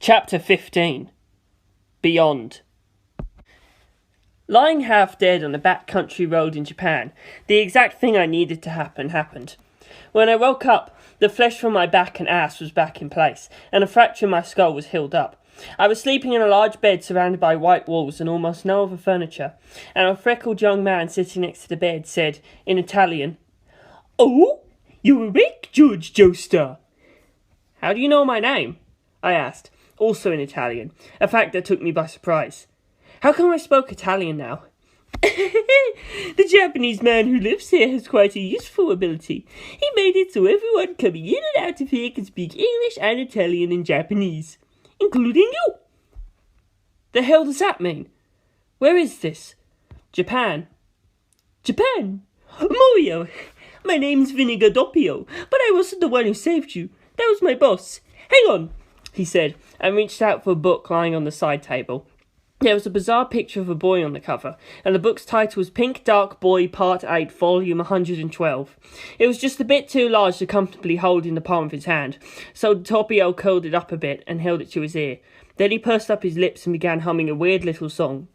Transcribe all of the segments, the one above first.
Chapter 15. Beyond. Lying half dead on a backcountry road in Japan, the exact thing I needed to happen happened. When I woke up, the flesh from my back and ass was back in place, and a fracture in my skull was healed up. I was sleeping in a large bed surrounded by white walls and almost no other furniture, and a freckled young man sitting next to the bed said, in Italian, "Oh, you're awake, Jorge Joestar." "How do you know my name?" I asked, also in Italian, a fact that took me by surprise. How come I spoke Italian now? "The Japanese man who lives here has quite a useful ability. He made it so everyone coming in and out of here can speak English and Italian and Japanese, including you." The hell does that mean? Where is this? Japan. Japan? Mario, my name's Vinegar Doppio, but I wasn't the one who saved you. That was my boss. Hang on, he said, and reached out for a book lying on the side table. There was a bizarre picture of a boy on the cover, and the book's title was Pink Dark Boy Part 8, Volume 112. It was just a bit too large to comfortably hold in the palm of his hand, so Doppio curled it up a bit and held it to his ear. Then he pursed up his lips and began humming a weird little song,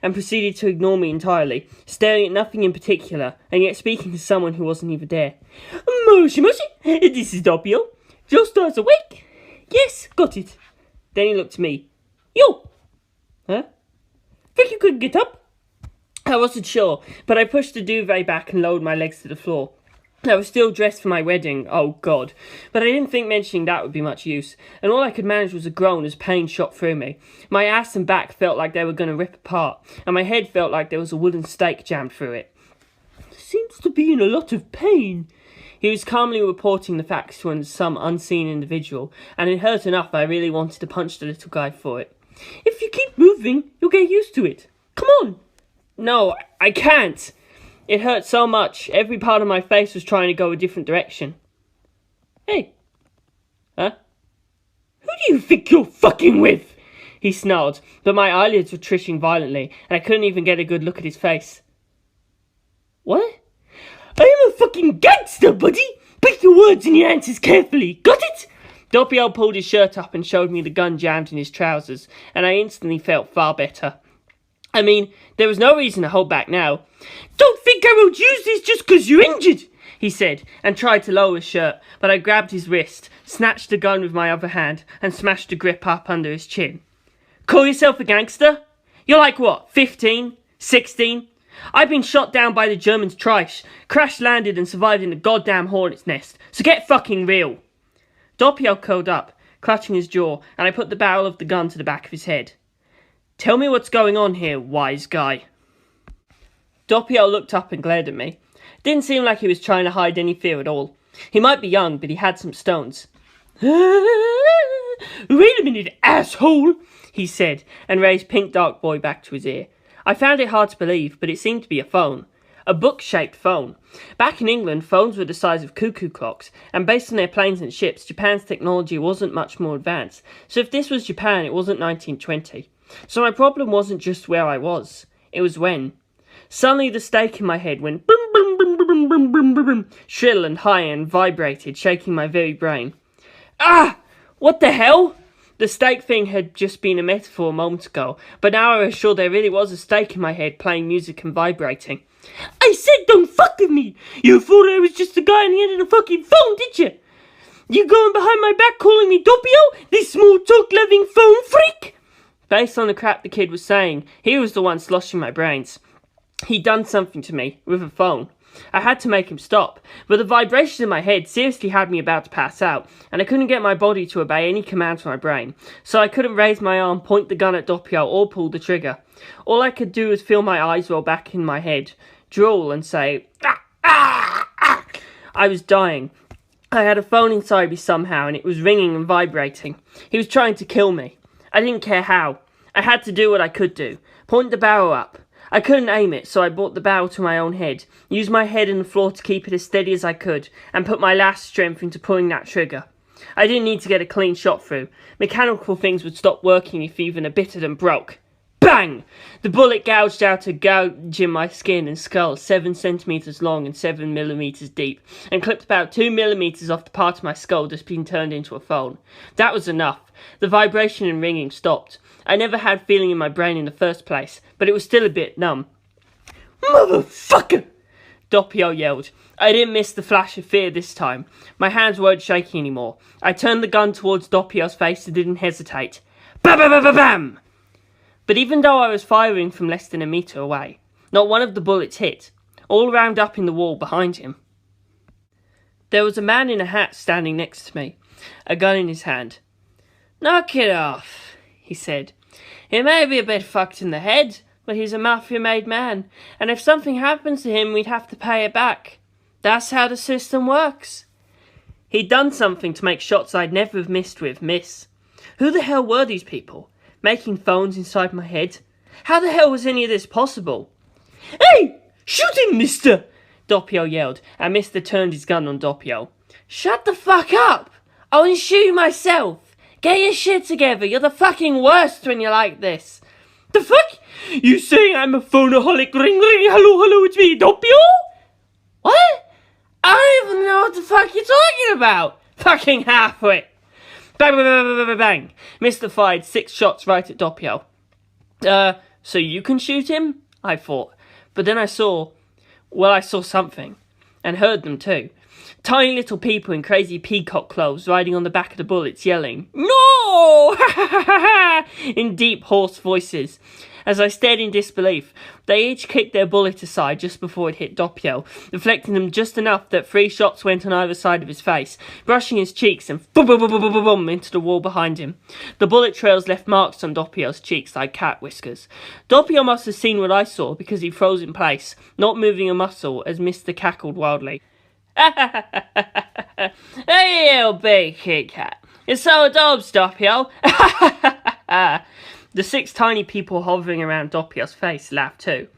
and proceeded to ignore me entirely, staring at nothing in particular, and yet speaking to someone who wasn't even there. "Moshi moshi, this is Doppio. Joestar's awake?" "Yes, got it." Then he looked at me. "Yo!" "Huh? Think you could get up?" I wasn't sure, but I pushed the duvet back and lowered my legs to the floor. I was still dressed for my wedding, oh God, but I didn't think mentioning that would be much use, and all I could manage was a groan as pain shot through me. My ass and back felt like they were going to rip apart, and my head felt like there was a wooden stake jammed through it. "Seems to be in a lot of pain." He was calmly reporting the facts to some unseen individual, and it hurt enough I really wanted to punch the little guy for it. "If you keep moving, you'll get used to it. Come on." "No, I can't." It hurt so much, every part of my face was trying to go a different direction. "Hey." "Huh?" "Who do you think you're fucking with?" He snarled, but my eyelids were twitching violently, and I couldn't even get a good look at his face. "What?" "I am a fucking gangster, buddy! Pick your words and your answers carefully, got it?" Doppio pulled his shirt up and showed me the gun jammed in his trousers, and I instantly felt far better. I mean, there was no reason to hold back now. "Don't think I won't use this just 'cause you're injured," he said, and tried to lower his shirt, but I grabbed his wrist, snatched the gun with my other hand, and smashed the grip up under his chin. "Call yourself a gangster? You're like what, 15? 16? I've been shot down by the Germans twice, crash-landed and survived in a goddamn hornet's nest, so get fucking real." Doppio curled up, clutching his jaw, and I put the barrel of the gun to the back of his head. "Tell me what's going on here, wise guy." Doppio looked up and glared at me. Didn't seem like he was trying to hide any fear at all. He might be young, but he had some stones. "Wait a minute, asshole," he said, and raised Pink Dark Boy back to his ear. I found it hard to believe, but it seemed to be a phone. A book-shaped phone. Back in England, phones were the size of cuckoo clocks, and based on their planes and ships, Japan's technology wasn't much more advanced. So if this was Japan, it wasn't 1920. So my problem wasn't just where I was. It was when. Suddenly the stake in my head went boom, boom, boom, boom, boom, boom, boom, boom, shrill and high and vibrated, shaking my very brain. Ah! What the hell? The stake thing had just been a metaphor a moment ago, but now I was sure there really was a stake in my head playing music and vibrating. "I said don't fuck with me! You thought I was just a guy on the end of the fucking phone, did you? You going behind my back calling me Doppio, this small talk-loving phone freak?" Based on the crap the kid was saying, he was the one sloshing my brains. He'd done something to me, with a phone. I had to make him stop, but the vibrations in my head seriously had me about to pass out, and I couldn't get my body to obey any commands from my brain, so I couldn't raise my arm, point the gun at Doppio, or pull the trigger. All I could do was feel my eyes roll back in my head, drool, and say, "Ah, ah, ah." I was dying. I had a phone inside me somehow, and it was ringing and vibrating. He was trying to kill me. I didn't care how. I had to do what I could do. Point the barrel up. I couldn't aim it, so I brought the barrel to my own head, used my head and the floor to keep it as steady as I could, and put my last strength into pulling that trigger. I didn't need to get a clean shot through. Mechanical things would stop working if even a bit of them broke. Bang! The bullet gouged out a gouge in my skin and skull 7 centimetres long and 7 millimetres deep, and clipped about 2 millimetres off the part of my skull that's been turned into a phone. That was enough. The vibration and ringing stopped. I never had feeling in my brain in the first place, but it was still a bit numb. Motherfucker! Doppio yelled. I didn't miss the flash of fear this time. My hands weren't shaking anymore. I turned the gun towards Doppio's face and didn't hesitate. Bam! But even though I was firing from less than a metre away, not one of the bullets hit, all round up in the wall behind him. There was a man in a hat standing next to me, a gun in his hand. Knock it off, he said. He may be a bit fucked in the head, but he's a Mafia-made man, and if something happens to him, we'd have to pay it back. That's how the system works. He'd done something to make shots I'd never have missed with miss. Who the hell were these people? Making phones inside my head? How the hell was any of this possible? Hey! Shoot him, mister! Doppio yelled, and Mister turned his gun on Doppio. Shut the fuck up! I want to shoot you myself! Get your shit together, you're the fucking worst when you're like this. The fuck? You saying I'm a phoneaholic? Ring, hello, it's me, Doppio? What? I don't even know what the fuck you're talking about! Fucking halfwit! Bang! Mister fired 6 shots right at Doppio. So you can shoot him? I thought. But then I saw something. And heard them too. Tiny little people in crazy peacock clothes riding on the back of the bullets yelling, No! in deep, hoarse voices. As I stared in disbelief, they each kicked their bullet aside just before it hit Doppio, deflecting them just enough that 3 shots went on either side of his face, brushing his cheeks and boom into the wall behind him. The bullet trails left marks on Doppio's cheeks like cat whiskers. Doppio must have seen what I saw because he froze in place, not moving a muscle as Mr. cackled wildly. Hey, you big Kit Kat. It's so adobes, Doppio. The 6 tiny people hovering around Doppio's face laughed too.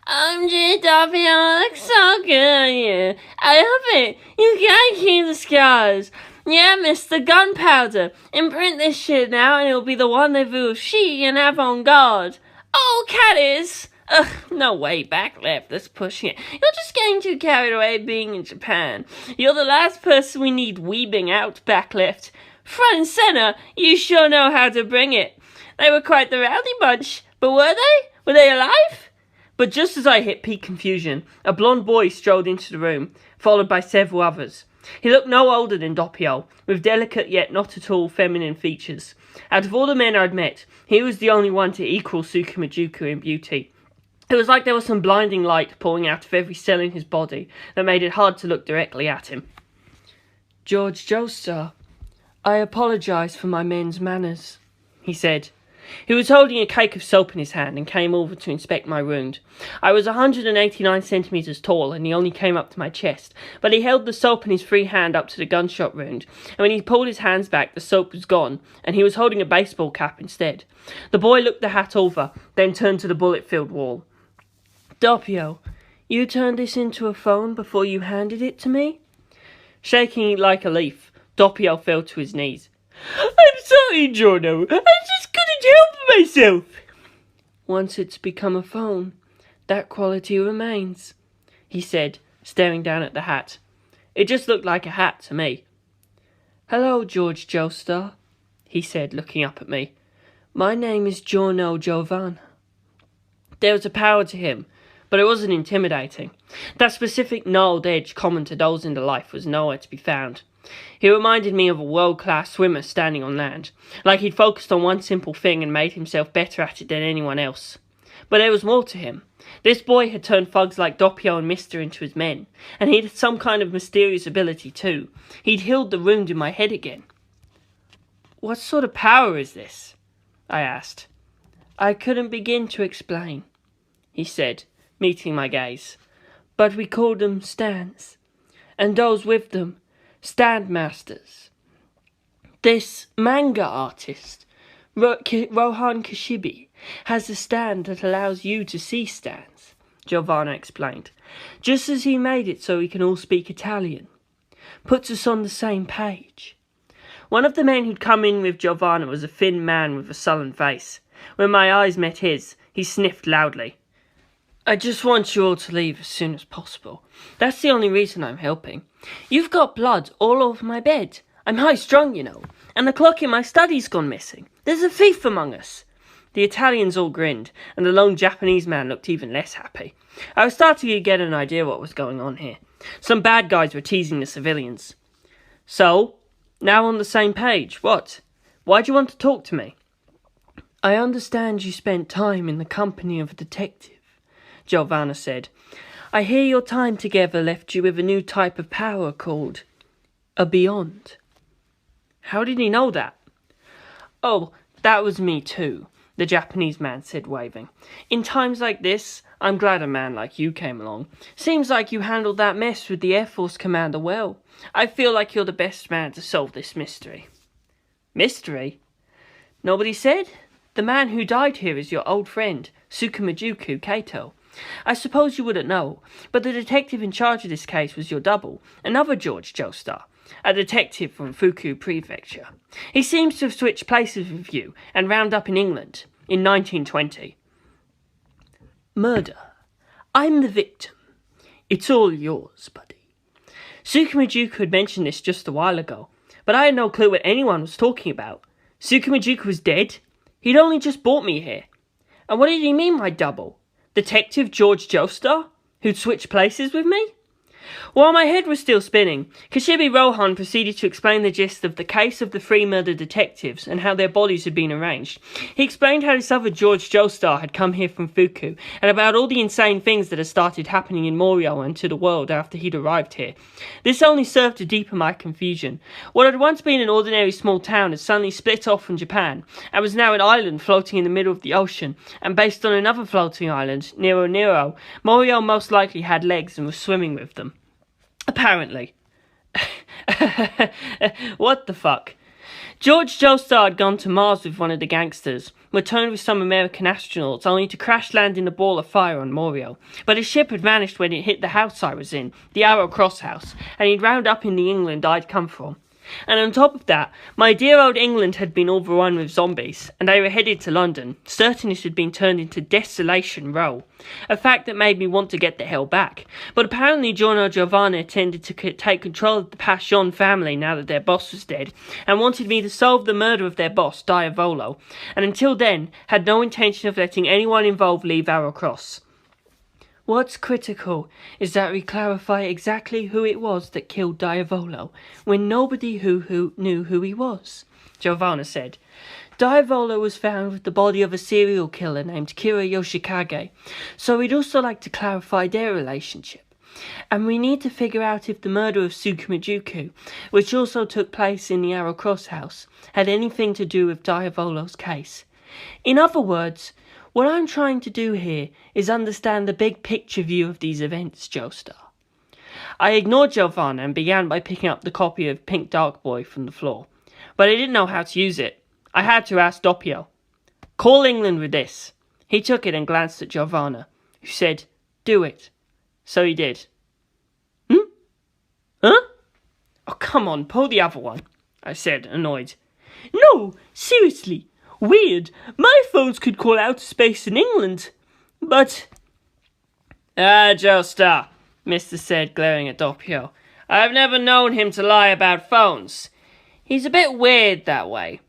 OMG, Doppio, looks so good on you. I love it. You gotta keep the scars. Yeah, Mr. Gunpowder. Imprint this shit now and it'll be the rendezvous of chic and avant-garde. Oh, cat is. Ugh, no way, back left, that's pushing it. You're just getting too carried away being in Japan. You're the last person we need weebing out, back left. Front and centre, you sure know how to bring it. They were quite the rowdy bunch, but were they? Were they alive? But just as I hit peak confusion, a blonde boy strolled into the room, followed by several others. He looked no older than Doppio, with delicate yet not at all feminine features. Out of all the men I'd met, he was the only one to equal Tsukumajuku in beauty. It was like there was some blinding light pouring out of every cell in his body that made it hard to look directly at him. Jorge Joestar, I apologise for my men's manners, he said. He was holding a cake of soap in his hand and came over to inspect my wound. I was 189 centimetres tall and he only came up to my chest, but he held the soap in his free hand up to the gunshot wound, and when he pulled his hands back the soap was gone and he was holding a baseball cap instead. The boy looked the hat over, then turned to the bullet-filled wall. Doppio, you turned this into a phone before you handed it to me? Shaking like a leaf, Doppio fell to his knees. I'm sorry, Giorno. I just couldn't help myself. Once it's become a phone, that quality remains, he said, staring down at the hat. It just looked like a hat to me. Hello, Jorge Joestar, he said, looking up at me. My name is Giorno Giovanna. There was a power to him, but it wasn't intimidating. That specific gnarled edge common to those in the life was nowhere to be found. He reminded me of a world-class swimmer standing on land, like he'd focused on one simple thing and made himself better at it than anyone else. But there was more to him. This boy had turned thugs like Doppio and Mister into his men, and he had some kind of mysterious ability too. He'd healed the wound in my head again. What sort of power is this? I asked. I couldn't begin to explain, he said, meeting my gaze. But we call them stands, and those with them, stand masters. This manga artist, Rohan Kashibi, has a stand that allows you to see stands, Giovanna explained, just as he made it so we can all speak Italian. Puts us on the same page. One of the men who'd come in with Giovanna was a thin man with a sullen face. When my eyes met his, he sniffed loudly. I just want you all to leave as soon as possible. That's the only reason I'm helping. You've got blood all over my bed. I'm high-strung, you know, and the clock in my study's gone missing. There's a thief among us. The Italians all grinned, and the lone Japanese man looked even less happy. I was starting to get an idea what was going on here. Some bad guys were teasing the civilians. So, now on the same page, what? Why do you want to talk to me? I understand you spent time in the company of a detective, Giovanna said. I hear your time together left you with a new type of power called a beyond. How did he know that? Oh, that was me too, the Japanese man said, waving. In times like this, I'm glad a man like you came along. Seems like you handled that mess with the Air Force commander well. I feel like you're the best man to solve this mystery. Mystery? Nobody said? The man who died here is your old friend, Tsukumajuku Kato. I suppose you wouldn't know, but the detective in charge of this case was your double, another Jorge Joestar, a detective from Fuku Prefecture. He seems to have switched places with you and wound up in England in 1920. Murder. I'm the victim. It's all yours, buddy. Tsukumajuku had mentioned this just a while ago, but I had no clue what anyone was talking about. Tsukumajuku was dead? He'd only just brought me here. And what did he mean by double? Detective Jorge Joestar, who'd switched places with me? While my head was still spinning, Kashibi Rohan proceeded to explain the gist of the case of the three murdered detectives and how their bodies had been arranged. He explained how this other Jorge Joestar had come here from Fuku, and about all the insane things that had started happening in Morio and to the world after he'd arrived here. This only served to deepen my confusion. What had once been an ordinary small town had suddenly split off from Japan, and was now an island floating in the middle of the ocean, and based on another floating island, Nero, Morio most likely had legs and was swimming with them. Apparently. What the fuck? Jorge Joestar had gone to Mars with one of the gangsters, returned with some American astronauts, only to crash land in a ball of fire on Morio. But his ship had vanished when it hit the house I was in, the Arrow Cross house, and he'd round up in the England I'd come from. And on top of that, my dear old England had been overrun with zombies, and they were headed to London, certain it had been turned into Desolation Row, a fact that made me want to get the hell back. But apparently Giorno and Giovanna intended to take control of the Passione family now that their boss was dead, and wanted me to solve the murder of their boss, Diavolo, and until then had no intention of letting anyone involved leave Arrow Cross. What's critical is that we clarify exactly who it was that killed Diavolo, when nobody who knew who he was, Giovanna said. Diavolo was found with the body of a serial killer named Kira Yoshikage, so we'd also like to clarify their relationship. And we need to figure out if the murder of Tsukumajuku, which also took place in the Arrow Cross house, had anything to do with Diavolo's case. In other words, what I'm trying to do here is understand the big picture view of these events, Joestar. I ignored Giovanna and began by picking up the copy of Pink Dark Boy from the floor, but I didn't know how to use it. I had to ask Doppio. Call England with this. He took it and glanced at Giovanna, who said, do it. So he did. Huh? Oh, come on, pull the other one, I said, annoyed. No, seriously. Weird. My phones could call outer space in England. But... Joestar, Mr. said, glaring at Doppio. I've never known him to lie about phones. He's a bit weird that way.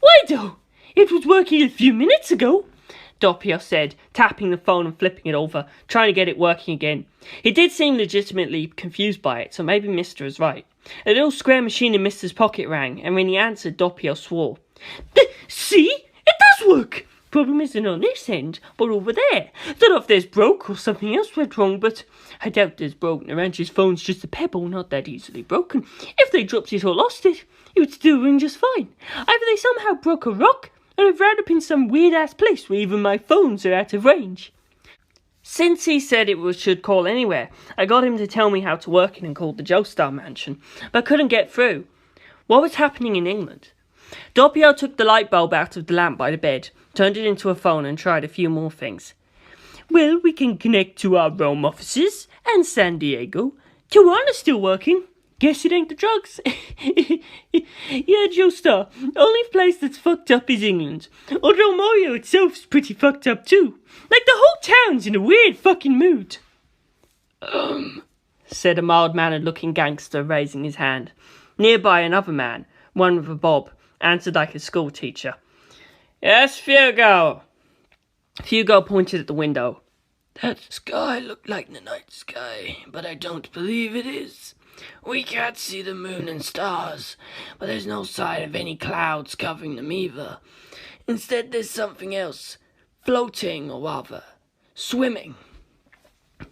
Why though? It was working a few minutes ago, Doppio said, tapping the phone and flipping it over, trying to get it working again. He did seem legitimately confused by it, so maybe Mr. was right. A little square machine in Mr.'s pocket rang, and when he answered, Doppio swore. See? It does work! Problem isn't on this end, but over there. Don't know if there's broke or something else went wrong, but I doubt there's broken. Aranji's phone's just a pebble, not that easily broken. If they dropped it or lost it, it would still ring just fine. Either they somehow broke a rock, or I've wound up in some weird-ass place where even my phones are out of range. Since he said it should call anywhere, I got him to tell me how to work it and called the Joestar mansion, but couldn't get through. What was happening in England? Doppio took the light bulb out of the lamp by the bed, turned it into a phone and tried a few more things. Well, we can connect to our Rome offices and San Diego. Tijuana's still working. Guess it ain't the drugs. Yeah, Joestar, only place that's fucked up is England. Although Mario itself's pretty fucked up too. Like the whole town's in a weird fucking mood. Said a mild-mannered looking gangster, raising his hand. Nearby another man, one with a bob, answered like a school teacher. Yes, Fugo. Fugo pointed at the window. That sky looked like the night sky, but I don't believe it is. We can't see the moon and stars, but there's no sign of any clouds covering them either. Instead, there's something else, floating, or rather, swimming.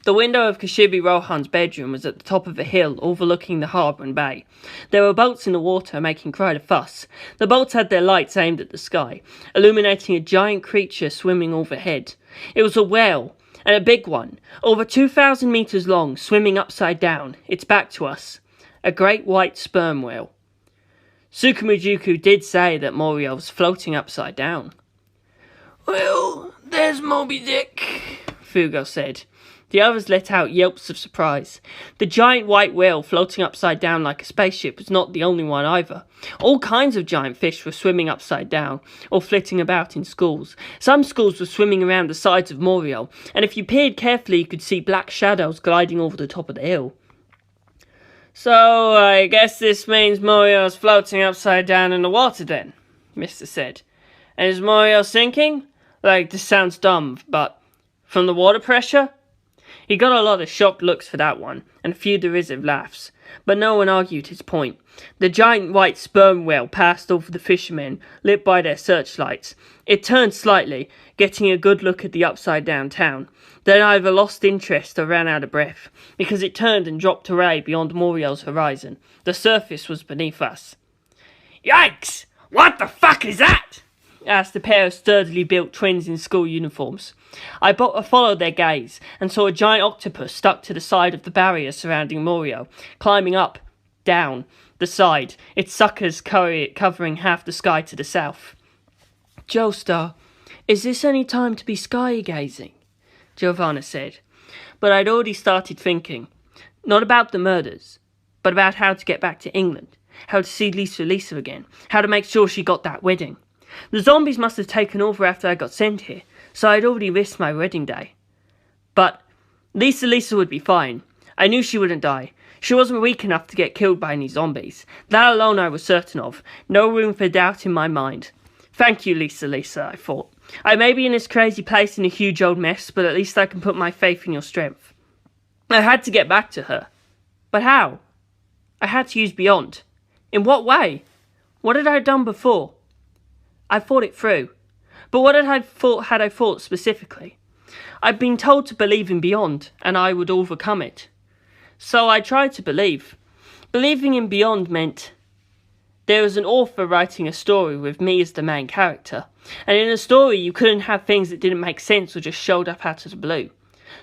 The window of Kashibi Rohan's bedroom was at the top of a hill overlooking the harbour and bay. There were boats in the water making quite a fuss. The boats had their lights aimed at the sky, illuminating a giant creature swimming overhead. It was a whale, and a big one, over 2,000 metres long, swimming upside down, its back to us. A great white sperm whale. Sukumujuku did say that Morio was floating upside down. Well, there's Moby Dick, Fugo said. The others let out yelps of surprise. The giant white whale floating upside down like a spaceship was not the only one either. All kinds of giant fish were swimming upside down, or flitting about in schools. Some schools were swimming around the sides of Morio, and if you peered carefully you could see black shadows gliding over the top of the hill. So, I guess this means Morio's floating upside down in the water then, Mister said. And is Morio sinking? Like, this sounds dumb, but from the water pressure? He got a lot of shocked looks for that one, and a few derisive laughs, but no one argued his point. The giant white sperm whale passed over the fishermen, lit by their searchlights. It turned slightly, getting a good look at the upside-down town, then either lost interest or ran out of breath, because it turned and dropped away beyond Morio's horizon. The surface was beneath us. Yikes! What the fuck is that? Asked a pair of sturdily built twins in school uniforms. I followed their gaze and saw a giant octopus stuck to the side of the barrier surrounding Morio, climbing up, down, the side, its suckers covering half the sky to the south. Joestar, is this any time to be sky-gazing? Giovanna said. But I'd already started thinking, not about the murders, but about how to get back to England, how to see Lisa again, how to make sure she got that wedding. The zombies must have taken over after I got sent here, so I'd already risked my wedding day. But Lisa would be fine. I knew she wouldn't die. She wasn't weak enough to get killed by any zombies. That alone I was certain of. No room for doubt in my mind. Thank you, Lisa, I thought. I may be in this crazy place in a huge old mess, but at least I can put my faith in your strength. I had to get back to her. But how? I had to use Beyond. In what way? What had I done before? I thought it through. But what had I thought specifically? I'd been told to believe in Beyond, and I would overcome it. So I tried to believe. Believing in Beyond meant there was an author writing a story with me as the main character, and in a story you couldn't have things that didn't make sense or just showed up out of the blue.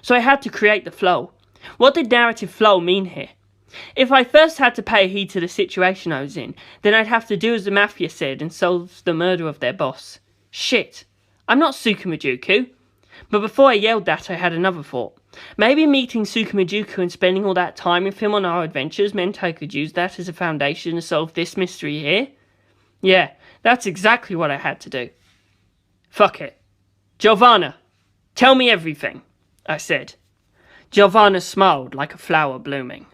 So I had to create the flow. What did narrative flow mean here? If I first had to pay heed to the situation I was in, then I'd have to do as the Mafia said and solve the murder of their boss. Shit, I'm not Sukumujuku. But before I yelled that, I had another thought. Maybe meeting Sukumujuku and spending all that time with him on our adventures meant I could use that as a foundation to solve this mystery here? Yeah, that's exactly what I had to do. Fuck it. Giovanna, tell me everything, I said. Giovanna smiled like a flower blooming.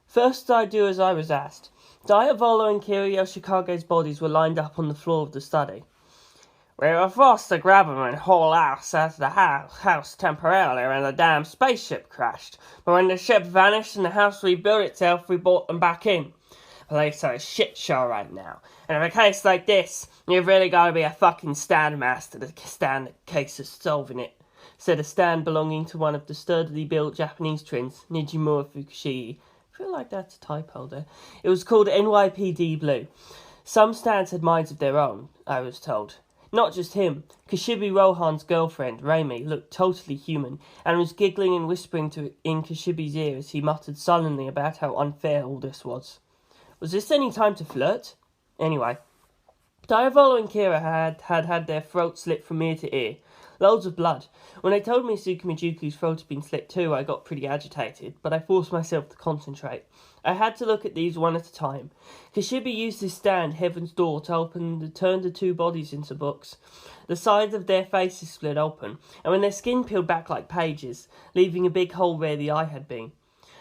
First I do as I was asked. Diavolo and Kira Chicago's bodies were lined up on the floor of the study. We were forced to grab them and haul ass out of the house temporarily when the damn spaceship crashed. But when the ship vanished and the house rebuilt itself, we brought them back in. The place are a shit show right now. And in a case like this, you've really got to be a fucking stand master to stand the case of solving it, said a stand belonging to one of the sturdily built Japanese twins, Nijimura Fukushii. I feel like that's a typo there. It was called NYPD Blue. Some stands had minds of their own, I was told. Not just him. Kashibi Rohan's girlfriend, Raimi, looked totally human, and was giggling and whispering in Kashibi's ear as he muttered sullenly about how unfair all this was. Was this any time to flirt? Anyway, Diavolo and Kira had their throats slit from ear to ear. Loads of blood. When they told me Tsukumijuku's throat had been slit too, I got pretty agitated, but I forced myself to concentrate. I had to look at these one at a time. Kishibe used his stand, Heaven's Door, to turn the two bodies into books. The sides of their faces split open, and when their skin peeled back like pages, leaving a big hole where the eye had been.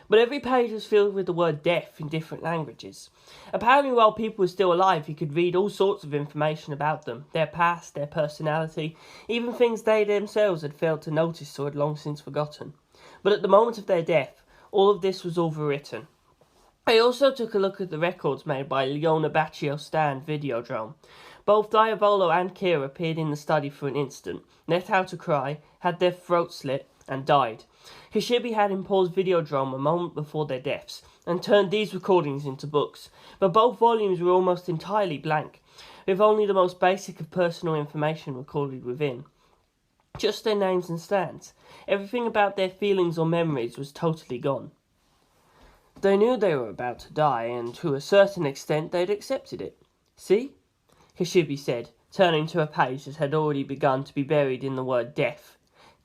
But every page was filled with the word death in different languages. Apparently while people were still alive, you could read all sorts of information about them, their past, their personality, even things they themselves had failed to notice or had long since forgotten. But at the moment of their death, all of this was overwritten. I also took a look at the records made by Leona Baccio's stand Videodrome. Both Diavolo and Kira appeared in the study for an instant, let out a cry, had their throats slit, and died. Kishibe had him pause Videodrome a moment before their deaths, and turned these recordings into books, but both volumes were almost entirely blank, with only the most basic of personal information recorded within. Just their names and stands. Everything about their feelings or memories was totally gone. They knew they were about to die, and to a certain extent they'd accepted it. See? Kishibe said, turning to a page that had already begun to be buried in the word death.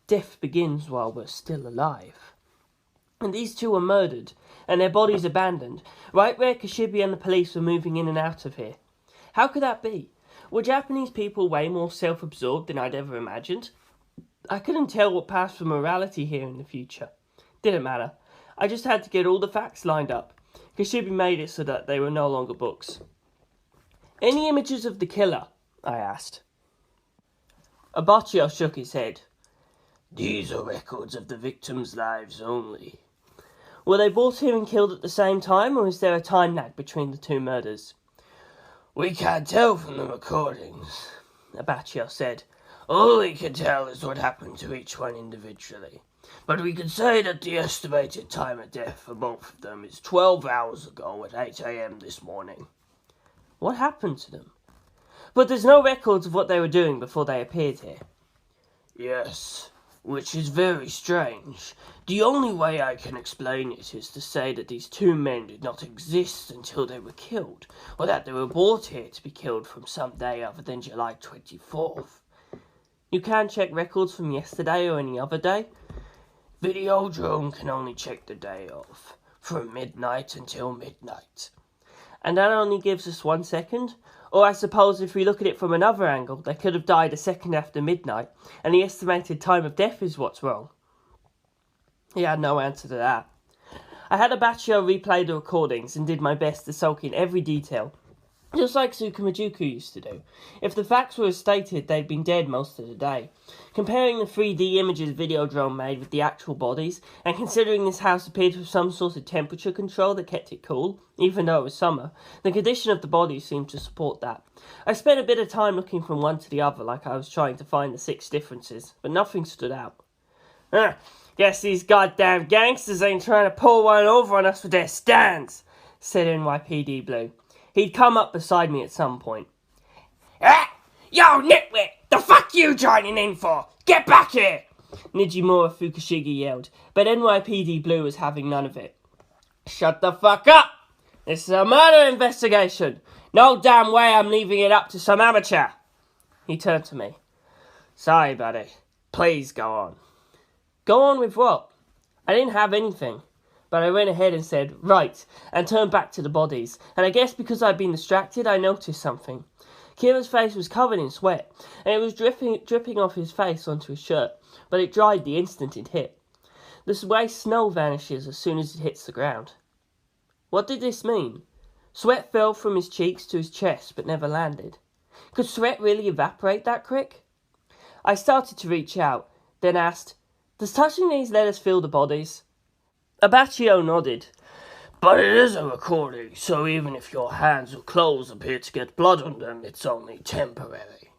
Death begins while we're still alive. And these two were murdered, and their bodies abandoned, right where Kishibe and the police were moving in and out of here. How could that be? Were Japanese people way more self-absorbed than I'd ever imagined? I couldn't tell what passed for morality here in the future. Didn't matter. I just had to get all the facts lined up. Kishibe made it so that they were no longer books. Any images of the killer? I asked. Baccio shook his head. These are records of the victims' lives only. Were they brought here and killed at the same time, or is there a time lag between the two murders? We can't tell from the recordings, Baccio said. All we can tell is what happened to each one individually. But we can say that the estimated time of death for both of them is 12 hours ago at 8 a.m. this morning. What happened to them? But there's no records of what they were doing before they appeared here. Yes, which is very strange. The only way I can explain it is to say that these two men did not exist until they were killed, or that they were brought here to be killed from some day other than July 24th. You can't check records from yesterday or any other day? Videodrome can only check the day of, from midnight until midnight. And that only gives us 1 second? Or I suppose if we look at it from another angle, they could have died a second after midnight, and the estimated time of death is what's wrong. He had no answer to that. I had Baccio replay the recordings and did my best to soak in every detail, just like Tsukumijuku used to do. If the facts were as stated, they'd been dead most of the day. Comparing the 3D images Videodrome made with the actual bodies, and considering this house appeared to have some sort of temperature control that kept it cool, even though it was summer, the condition of the bodies seemed to support that. I spent a bit of time looking from one to the other like I was trying to find the 6 differences, but nothing stood out. Guess these goddamn gangsters ain't trying to pull one over on us with their stands, said NYPD Blue. He'd come up beside me at some point. Yo, nitwit! The fuck you joining in for? Get back here! Nijimura Fukushige yelled, but NYPD Blue was having none of it. Shut the fuck up! This is a murder investigation! No damn way I'm leaving it up to some amateur! He turned to me. Sorry, buddy. Please go on. Go on with what? I didn't have anything. But I went ahead and said, right, and turned back to the bodies, and I guess because I'd been distracted, I noticed something. Kira's face was covered in sweat, and it was dripping off his face onto his shirt, but it dried the instant it hit. The way snow vanishes as soon as it hits the ground. What did this mean? Sweat fell from his cheeks to his chest, but never landed. Could sweat really evaporate that quick? I started to reach out, then asked, does touching these let us feel the bodies? Baccio nodded. But it is a recording, so even if your hands or clothes appear to get blood on them, it's only temporary.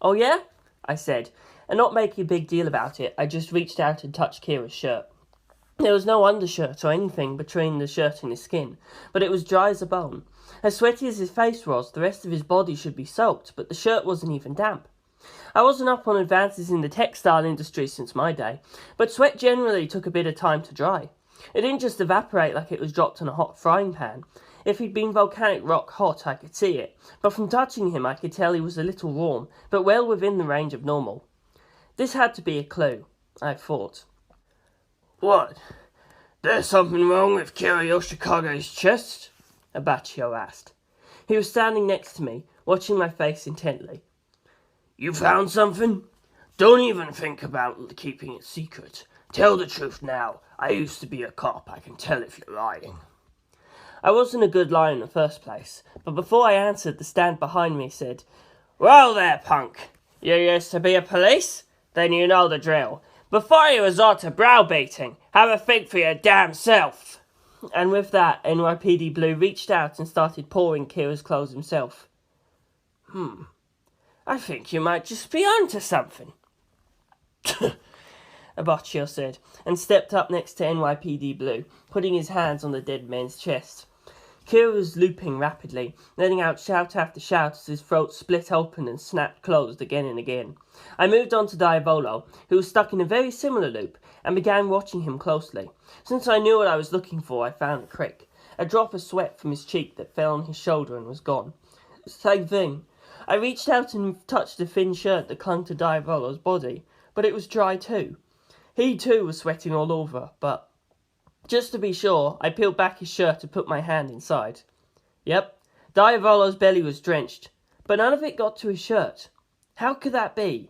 Oh yeah? I said, and not making a big deal about it, I just reached out and touched Kira's shirt. There was no undershirt or anything between the shirt and his skin, but it was dry as a bone. As sweaty as his face was, the rest of his body should be soaked, but the shirt wasn't even damp. I wasn't up on advances in the textile industry since my day, but sweat generally took a bit of time to dry. It didn't just evaporate like it was dropped in a hot frying pan. If he'd been volcanic rock hot, I could see it, but from touching him I could tell he was a little warm, but well within the range of normal. This had to be a clue, I thought. What? There's something wrong with Kira Yoshikage's chest? Abbacchio asked. He was standing next to me, watching my face intently. You found something? Don't even think about keeping it secret. Tell the truth now. I used to be a cop. I can tell if you're lying. I wasn't a good liar in the first place, but before I answered, the stand behind me said, Well there, punk. You used to be a police? Then you know the drill. Before you resort to browbeating, have a think for your damn self. And with that, NYPD Blue reached out and started pouring Kira's clothes himself. I think you might just be onto something. Abbacchio said, and stepped up next to NYPD Blue, putting his hands on the dead man's chest. Kira was looping rapidly, letting out shout after shout as his throat split open and snapped closed again and again. I moved on to Diavolo, who was stuck in a very similar loop, and began watching him closely. Since I knew what I was looking for, I found a crick. A drop of sweat from his cheek that fell on his shoulder and was gone. Same thing. I reached out and touched the thin shirt that clung to Diavolo's body, but it was dry too. He too was sweating all over, but just to be sure, I peeled back his shirt and put my hand inside. Yep, Diavolo's belly was drenched, but none of it got to his shirt. How could that be?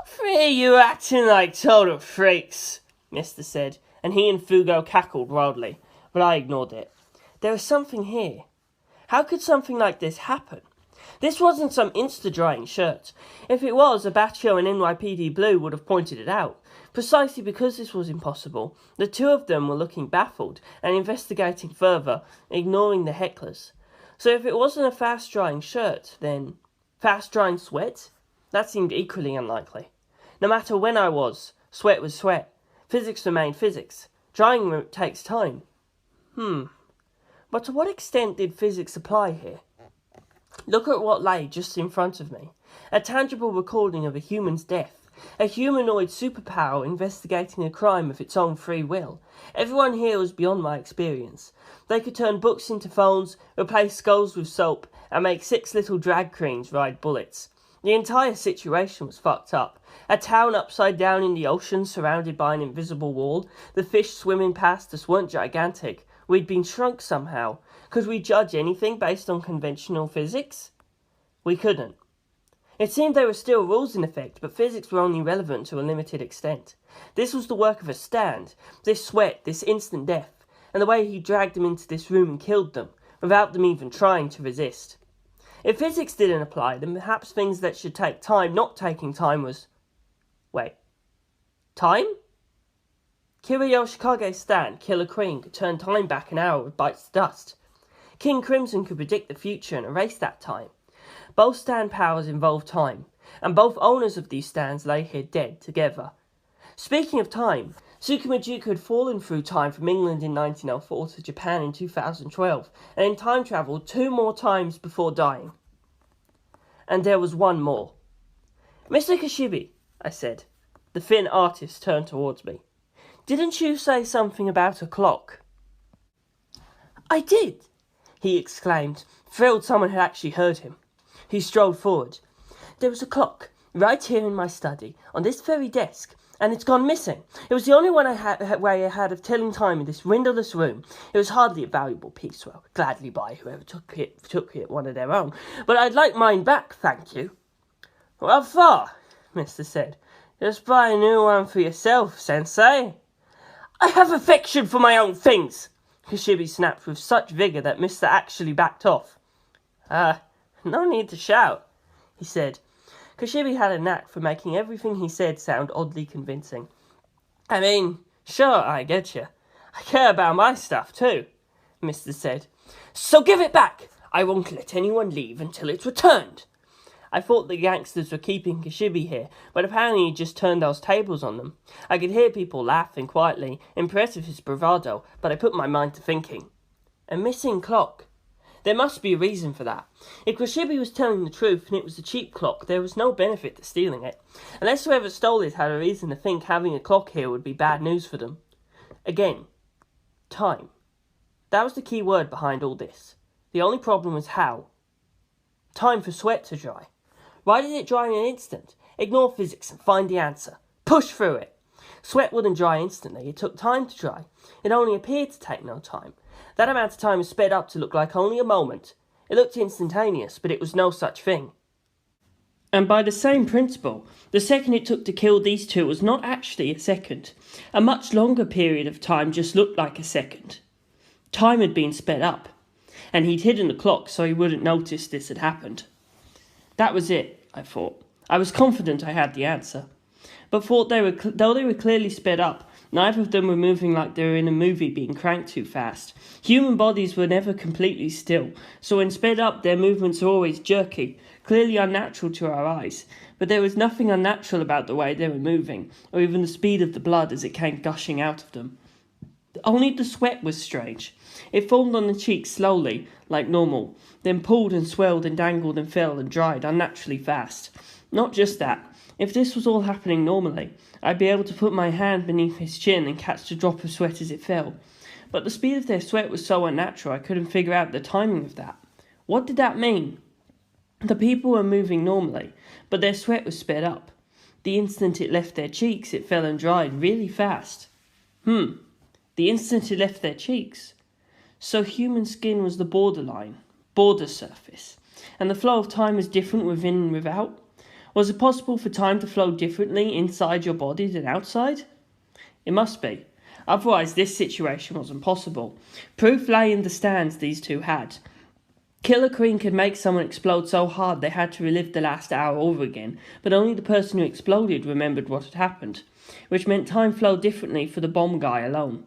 Three of you acting like total freaks, Mister said, and he and Fugo cackled wildly, but I ignored it. There was something here. How could something like this happen? This wasn't some insta-drying shirt. If it was, Abbacchio and NYPD Blue would have pointed it out. Precisely because this was impossible, the two of them were looking baffled and investigating further, ignoring the hecklers. So if it wasn't a fast-drying shirt, then fast-drying sweat? That seemed equally unlikely. No matter when I was, sweat was sweat. Physics remained physics. Drying takes time. But to what extent did physics apply here? Look at what lay just in front of me. A tangible recording of a human's death. A humanoid superpower investigating a crime of its own free will. Everyone here was beyond my experience. They could turn books into phones, replace skulls with soap, and make 6 little drag queens ride bullets. The entire situation was fucked up. A town upside down in the ocean surrounded by an invisible wall. The fish swimming past us weren't gigantic. We'd been shrunk somehow. Could we judge anything based on conventional physics? We couldn't. It seemed there were still rules in effect, but physics were only relevant to a limited extent. This was the work of a stand, this sweat, this instant death, and the way he dragged them into this room and killed them, without them even trying to resist. If physics didn't apply, then perhaps things that should take time not taking time was... Wait. Time? Kira Yoshikage's stand, Killer Queen, could turn time back an hour with bites to dust. King Crimson could predict the future and erase that time. Both stand powers involve time, and both owners of these stands lay here dead together. Speaking of time, Tsukumajuku had fallen through time from England in 1904 to Japan in 2012, and then time travelled 2 more times before dying. And there was one more. Mr. Kashibi, I said. The thin artist turned towards me. Didn't you say something about a clock? I did, he exclaimed, thrilled someone had actually heard him. He strolled forward. There was a clock, right here in my study, on this very desk, and it's gone missing. It was the only one I had of telling time in this windowless room. It was hardly a valuable piece, so I would gladly buy whoever took it one of their own. But I'd like mine back, thank you. What for? Mister said. Just buy a new one for yourself, Sensei. I have affection for my own things, Kashibi snapped with such vigour that Mister actually backed off. No need to shout, he said. Kashibi had a knack for making everything he said sound oddly convincing. I mean, sure, I get you. I care about my stuff too, Mister said. So give it back. I won't let anyone leave until it's returned. I thought the gangsters were keeping Kashibi here, but apparently he just turned those tables on them. I could hear people laughing quietly, impressed with his bravado, but I put my mind to thinking. A missing clock. There must be a reason for that. If Kashibi was telling the truth and it was a cheap clock, there was no benefit to stealing it. Unless whoever stole it had a reason to think having a clock here would be bad news for them. Again, time. That was the key word behind all this. The only problem was how. Time for sweat to dry. Why did it dry in an instant? Ignore physics and find the answer. Push through it. Sweat wouldn't dry instantly. It took time to dry. It only appeared to take no time. That amount of time was sped up to look like only a moment. It looked instantaneous, but it was no such thing. And by the same principle, the second it took to kill these two was not actually a second. A much longer period of time just looked like a second. Time had been sped up, and he'd hidden the clock so he wouldn't notice this had happened. That was it, I thought. I was confident I had the answer. But though they were clearly sped up, neither of them were moving like they were in a movie being cranked too fast. Human bodies were never completely still, so when sped up their movements are always jerky, clearly unnatural to our eyes. But there was nothing unnatural about the way they were moving, or even the speed of the blood as it came gushing out of them. Only the sweat was strange. It formed on the cheeks slowly, like normal, then pulled and swelled and dangled and fell and dried unnaturally fast. Not just that. If this was all happening normally, I'd be able to put my hand beneath his chin and catch the drop of sweat as it fell. But the speed of their sweat was so unnatural I couldn't figure out the timing of that. What did that mean? The people were moving normally, but their sweat was sped up. The instant it left their cheeks, it fell and dried really fast. The instant it left their cheeks. So human skin was the border surface, and the flow of time was different within and without? Was it possible for time to flow differently inside your body than outside? It must be. Otherwise, this situation wasn't possible. Proof lay in the stands these two had. Killer Queen could make someone explode so hard they had to relive the last hour over again, but only the person who exploded remembered what had happened, which meant time flowed differently for the bomb guy alone.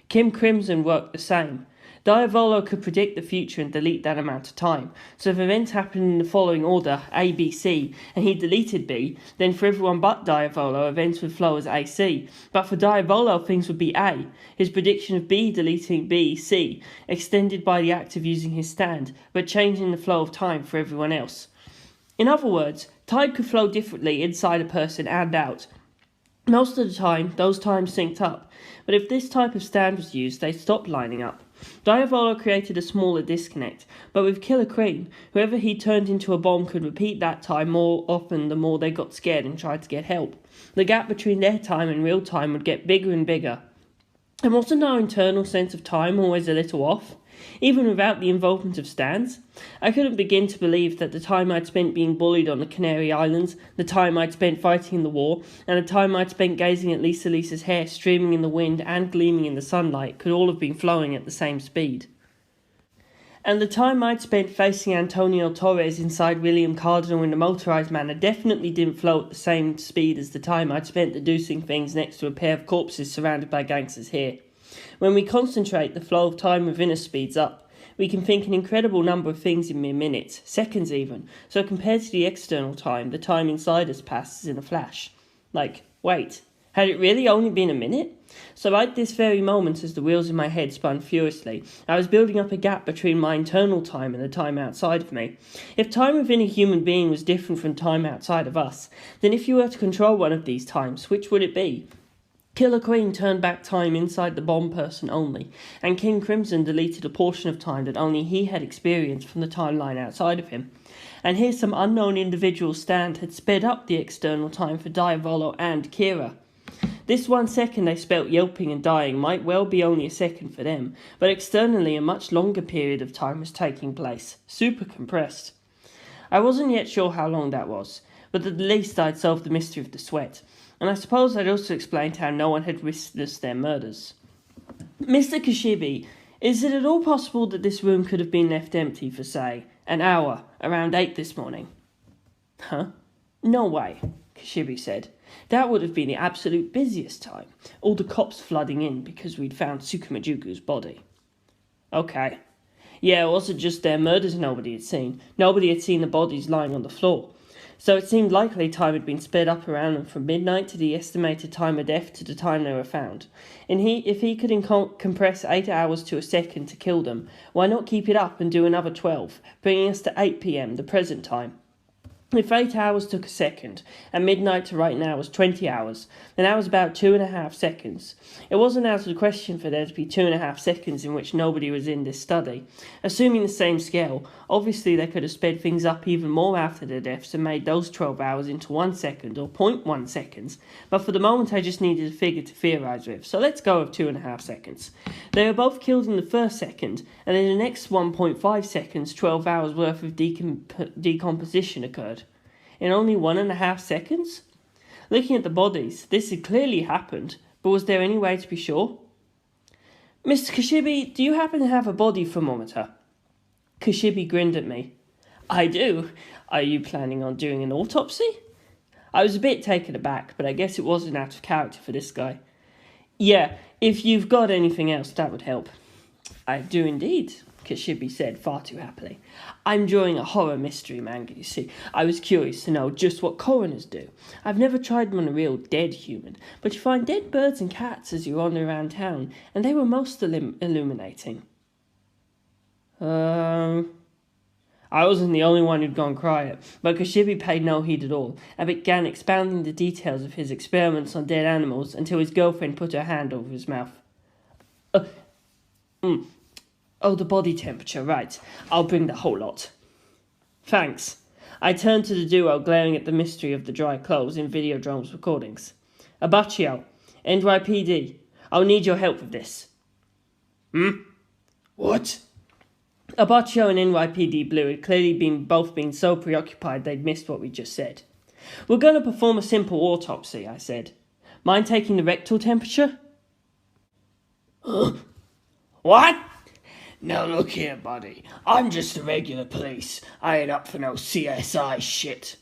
Kim Crimson worked the same. Diavolo could predict the future and delete that amount of time. So if events happened in the following order, A, B, C, and he deleted B, then for everyone but Diavolo, events would flow as A, C. But for Diavolo, things would be A. His prediction of B deleting B, C, extended by the act of using his stand, but changing the flow of time for everyone else. In other words, time could flow differently inside a person and out. Most of the time, those times synced up, but if this type of stand was used, they stopped lining up. Diavolo created a smaller disconnect, but with Killer Queen, whoever he turned into a bomb could repeat that time more often the more they got scared and tried to get help. The gap between their time and real time would get bigger and bigger. And wasn't our internal sense of time always a little off? Even without the involvement of stands? I couldn't begin to believe that the time I'd spent being bullied on the Canary Islands, the time I'd spent fighting in the war, and the time I'd spent gazing at Lisa's hair streaming in the wind and gleaming in the sunlight could all have been flowing at the same speed. And the time I'd spent facing Antonio Torres inside William Cardinal in the motorised manner definitely didn't flow at the same speed as the time I'd spent deducing things next to a pair of corpses surrounded by gangsters here. When we concentrate, the flow of time within us speeds up. We can think an incredible number of things in mere minutes, seconds even, so compared to the external time, the time inside us passes in a flash. Like, wait, had it really only been a minute? So right this very moment, as the wheels in my head spun furiously, I was building up a gap between my internal time and the time outside of me. If time within a human being was different from time outside of us, then if you were to control one of these times, which would it be? Killer Queen turned back time inside the bomb person only, and King Crimson deleted a portion of time that only he had experienced from the timeline outside of him. And here some unknown individual's stand had sped up the external time for Diavolo and Kira. This 1 second they spelt yelping and dying might well be only a second for them, but externally a much longer period of time was taking place, super compressed. I wasn't yet sure how long that was, but at the least I'd solved the mystery of the sweat. And I suppose I'd also explained how no one had witnessed their murders. Mr. Kashibi, is it at all possible that this room could have been left empty for, say, an hour, around 8 this morning? Huh? No way, Kashibi said. That would have been the absolute busiest time. All the cops flooding in because we'd found Tsukumajuku's body. Okay. Yeah, it wasn't just their murders nobody had seen. Nobody had seen the bodies lying on the floor. So it seemed likely time had been sped up around them from midnight to the estimated time of death to the time they were found. And if he could compress 8 hours to a second to kill them, why not keep it up and do another 12, bringing us to 8 p.m, the present time? If 8 hours took a second, and midnight to right now was 20 hours, then that was about 2.5 seconds. It wasn't out of the question for there to be 2.5 seconds in which nobody was in this study. Assuming the same scale, obviously they could have sped things up even more after their deaths and made those 12 hours into 1 second or 0.1 seconds, but for the moment I just needed a figure to theorise with, so let's go with 2.5 seconds. They were both killed in the first second, and in the next 1.5 seconds 12 hours worth of decomposition occurred. In only 1.5 seconds? Looking at the bodies, this had clearly happened, but was there any way to be sure? Mr. Kashibi, do you happen to have a body thermometer? Kashibi grinned at me. I do. Are you planning on doing an autopsy? I was a bit taken aback, but I guess it wasn't out of character for this guy. Yeah, if you've got anything else, that would help. I do indeed, Kashibi said far too happily. I'm drawing a horror mystery manga, you see. I was curious to know just what coroners do. I've never tried them on a real dead human, but you find dead birds and cats as you wander around town, and they were most illuminating. I wasn't the only one who'd gone quiet, but Kashibi paid no heed at all, and began expounding the details of his experiments on dead animals until his girlfriend put her hand over his mouth. Oh, the body temperature, right. I'll bring the whole lot. Thanks. I turned to the duo, glaring at the mystery of the dry clothes in Videodrome's recordings. Abaccio, NYPD, I'll need your help with this. What? Abaccio and NYPD Blue had clearly both been so preoccupied they'd missed what we just said. We're going to perform a simple autopsy, I said. Mind taking the rectal temperature? What? Now look here, buddy. I'm just a regular police. I ain't up for no CSI shit.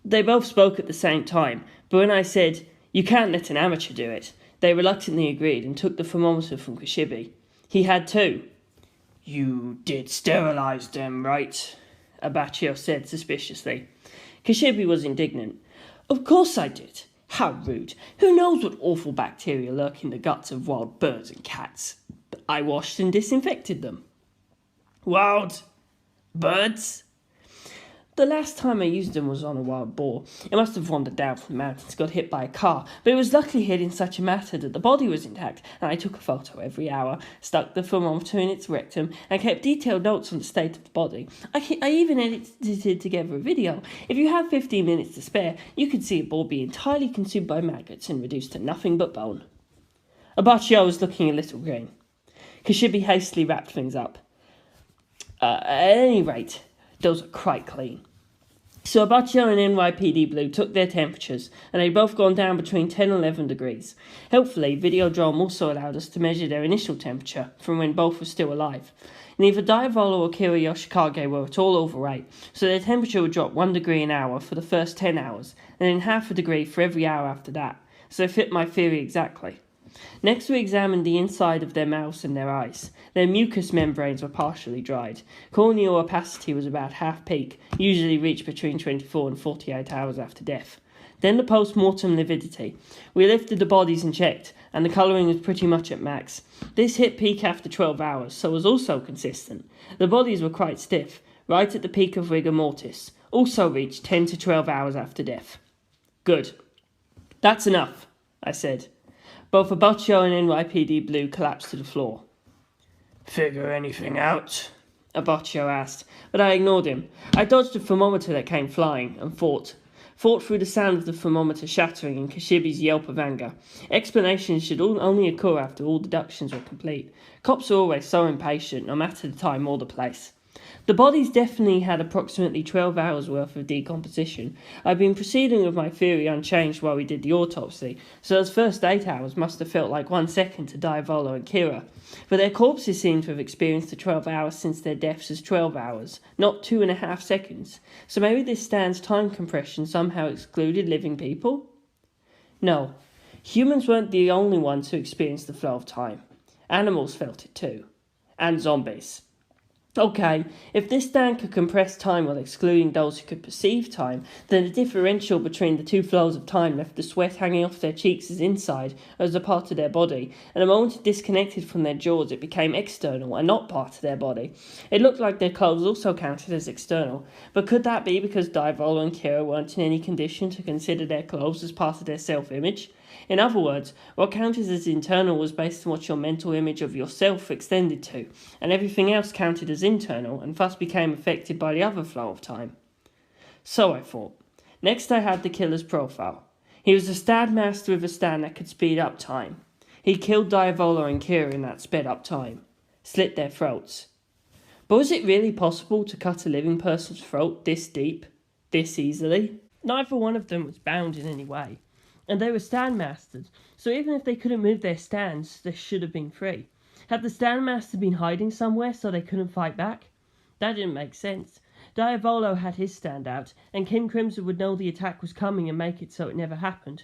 They both spoke at the same time, but when I said, you can't let an amateur do it, they reluctantly agreed and took the thermometer from Kashibi. He had too. You did sterilise them, right? Abaccio said suspiciously. Kashibi was indignant. Of course I did. How rude. Who knows what awful bacteria lurk in the guts of wild birds and cats? But I washed and disinfected them. Wild birds? The last time I used them was on a wild boar. It must have wandered down from the mountains, got hit by a car, but it was luckily hit in such a manner that the body was intact, and I took a photo every hour, stuck the thermometer in its rectum, and kept detailed notes on the state of the body. I even edited together a video. If you have 15 minutes to spare, you could see a boar be entirely consumed by maggots and reduced to nothing but bone. Abaccio was looking a little green. Kashibi hastily wrapped things up. At any rate, those are quite clean. So Abaccio and NYPD Blue took their temperatures, and they'd both gone down between 10 and 11 degrees. Helpfully, Videodrome also allowed us to measure their initial temperature from when both were still alive. Neither Diavolo or Kira Yoshikage were at all overweight, so their temperature would drop 1 degree an hour for the first 10 hours, and then half a degree for every hour after that, so it fit my theory exactly. Next we examined the inside of their mouths and their eyes. Their mucous membranes were partially dried. Corneal opacity was about half peak, usually reached between 24 and 48 hours after death. Then the post-mortem lividity. We lifted the bodies and checked, and the colouring was pretty much at max. This hit peak after 12 hours, so was also consistent. The bodies were quite stiff, right at the peak of rigor mortis, also reached 10 to 12 hours after death. Good. That's enough, I said. Both Abaccio and NYPD Blue collapsed to the floor. Figure anything out? Abaccio asked, but I ignored him. I dodged the thermometer that came flying and fought through the sound of the thermometer shattering and Kashibi's yelp of anger. Explanations should only occur after all deductions were complete. Cops are always so impatient, no matter the time or the place. The bodies definitely had approximately 12 hours worth of decomposition. I'd been proceeding with my theory unchanged while we did the autopsy, so those first 8 hours must have felt like 1 second to Diavolo and Kira. But their corpses seem to have experienced the 12 hours since their deaths as 12 hours, not 2.5 seconds. So maybe this stands time compression somehow excluded living people? No, humans weren't the only ones who experienced the flow of time. Animals felt it too. And zombies. Okay, if this stand could compress time while excluding those who could perceive time, then the differential between the two flows of time left the sweat hanging off their cheeks as inside, as a part of their body, and the moment it disconnected from their jaws it became external and not part of their body. It looked like their clothes also counted as external, but could that be because Diavolo and Kira weren't in any condition to consider their clothes as part of their self-image? In other words, what counted as internal was based on what your mental image of yourself extended to, and everything else counted as internal and thus became affected by the other flow of time. So I thought. Next I had the killer's profile. He was a stand master with a stand that could speed up time. He killed Diavolo and Kira in that sped up time. Slit their throats. But was it really possible to cut a living person's throat this deep, this easily? Neither one of them was bound in any way. And they were stand masters, so even if they couldn't move their stands, they should have been free. Had the stand master been hiding somewhere so they couldn't fight back? That didn't make sense. Diavolo had his stand out, and King Crimson would know the attack was coming and make it so it never happened.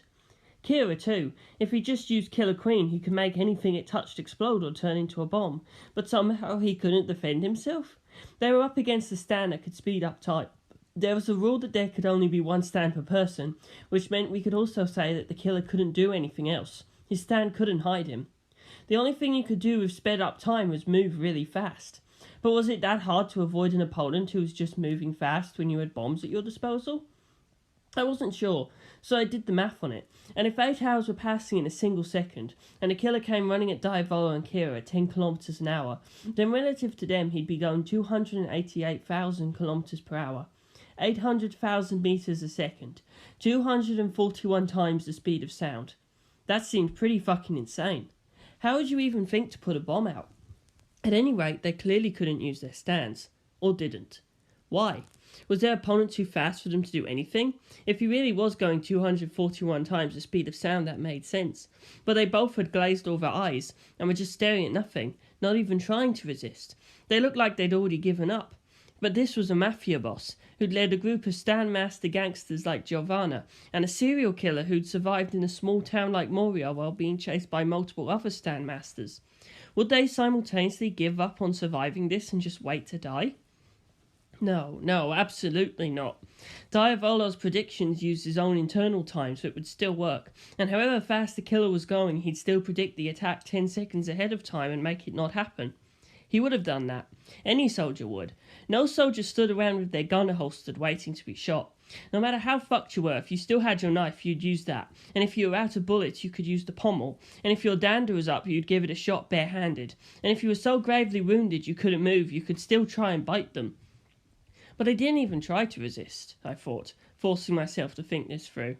Kira too. If he just used Killer Queen, he could make anything it touched explode or turn into a bomb, but somehow he couldn't defend himself. They were up against a stand that could speed up time. There was a rule that there could only be one stand per person, which meant we could also say that the killer couldn't do anything else. His stand couldn't hide him. The only thing he could do with sped up time was move really fast. But was it that hard to avoid an opponent who was just moving fast when you had bombs at your disposal? I wasn't sure, so I did the math on it, and if 8 hours were passing in a single second, and the killer came running at Diavolo and Kira at 10 kilometers an hour, then relative to them he'd be going 288,000 kilometers per hour. 800,000 meters a second, 241 times the speed of sound. That seemed pretty fucking insane. How would you even think to put a bomb out? At any rate, they clearly couldn't use their stands. Or didn't. Why? Was their opponent too fast for them to do anything? If he really was going 241 times the speed of sound, that made sense. But they both had glazed over eyes, and were just staring at nothing, not even trying to resist. They looked like they'd already given up. But this was a Mafia boss, who'd led a group of stand master gangsters like Giovanna, and a serial killer who'd survived in a small town like Moria while being chased by multiple other stand masters. Would they simultaneously give up on surviving this and just wait to die? No, absolutely not. Diavolo's predictions used his own internal time, so it would still work, and however fast the killer was going, he'd still predict the attack 10 seconds ahead of time and make it not happen. He would have done that. Any soldier would. No soldier stood around with their gun holstered waiting to be shot. No matter how fucked you were, if you still had your knife, you'd use that. And if you were out of bullets, you could use the pommel. And if your dander was up, you'd give it a shot barehanded. And if you were so gravely wounded you couldn't move, you could still try and bite them. But I didn't even try to resist, I thought, forcing myself to think this through.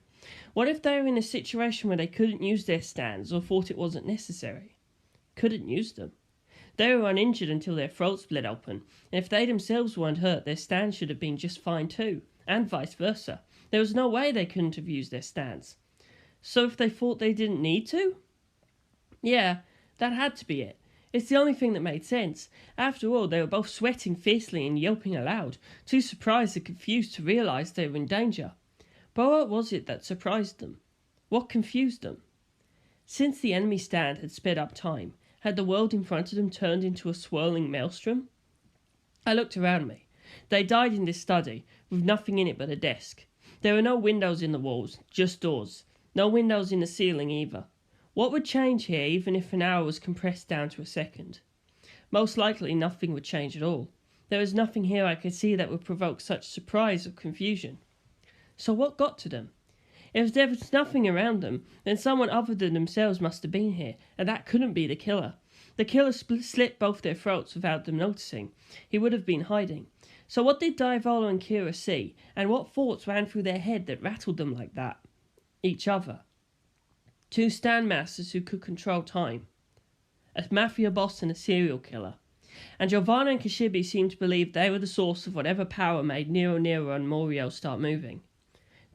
What if they were in a situation where they couldn't use their stands or thought it wasn't necessary? Couldn't use them. They were uninjured until their throats bled open, and if they themselves weren't hurt, their stands should have been just fine too, and vice versa. There was no way they couldn't have used their stands. So if they thought they didn't need to? Yeah, that had to be it. It's the only thing that made sense. After all, they were both sweating fiercely and yelping aloud, too surprised and confused to realise they were in danger. But what was it that surprised them? What confused them? Since the enemy stand had sped up time, had the world in front of them turned into a swirling maelstrom? I looked around me. They died in this study, with nothing in it but a desk. There were no windows in the walls, just doors. No windows in the ceiling either. What would change here even if an hour was compressed down to a second? Most likely nothing would change at all. There was nothing here I could see that would provoke such surprise or confusion. So what got to them? If there was nothing around them, then someone other than themselves must have been here, and that couldn't be the killer. The killer slit both their throats without them noticing. He would have been hiding. So what did Diavolo and Kira see, and what thoughts ran through their head that rattled them like that? Each other. Two stand masters who could control time. A Mafia boss and a serial killer. And Giovanna and Kashibi seemed to believe they were the source of whatever power made Nero and Moriel start moving.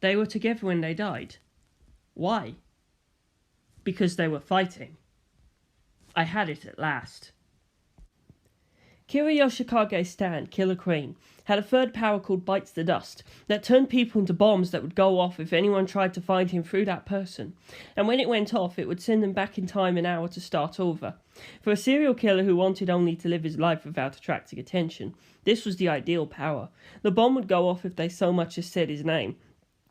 They were together when they died. Why? Because they were fighting. I had it at last. Kira Yoshikage's stand, Killer Queen, had a third power called Bites the Dust that turned people into bombs that would go off if anyone tried to find him through that person. And when it went off, it would send them back in time an hour to start over. For a serial killer who wanted only to live his life without attracting attention, this was the ideal power. The bomb would go off if they so much as said his name.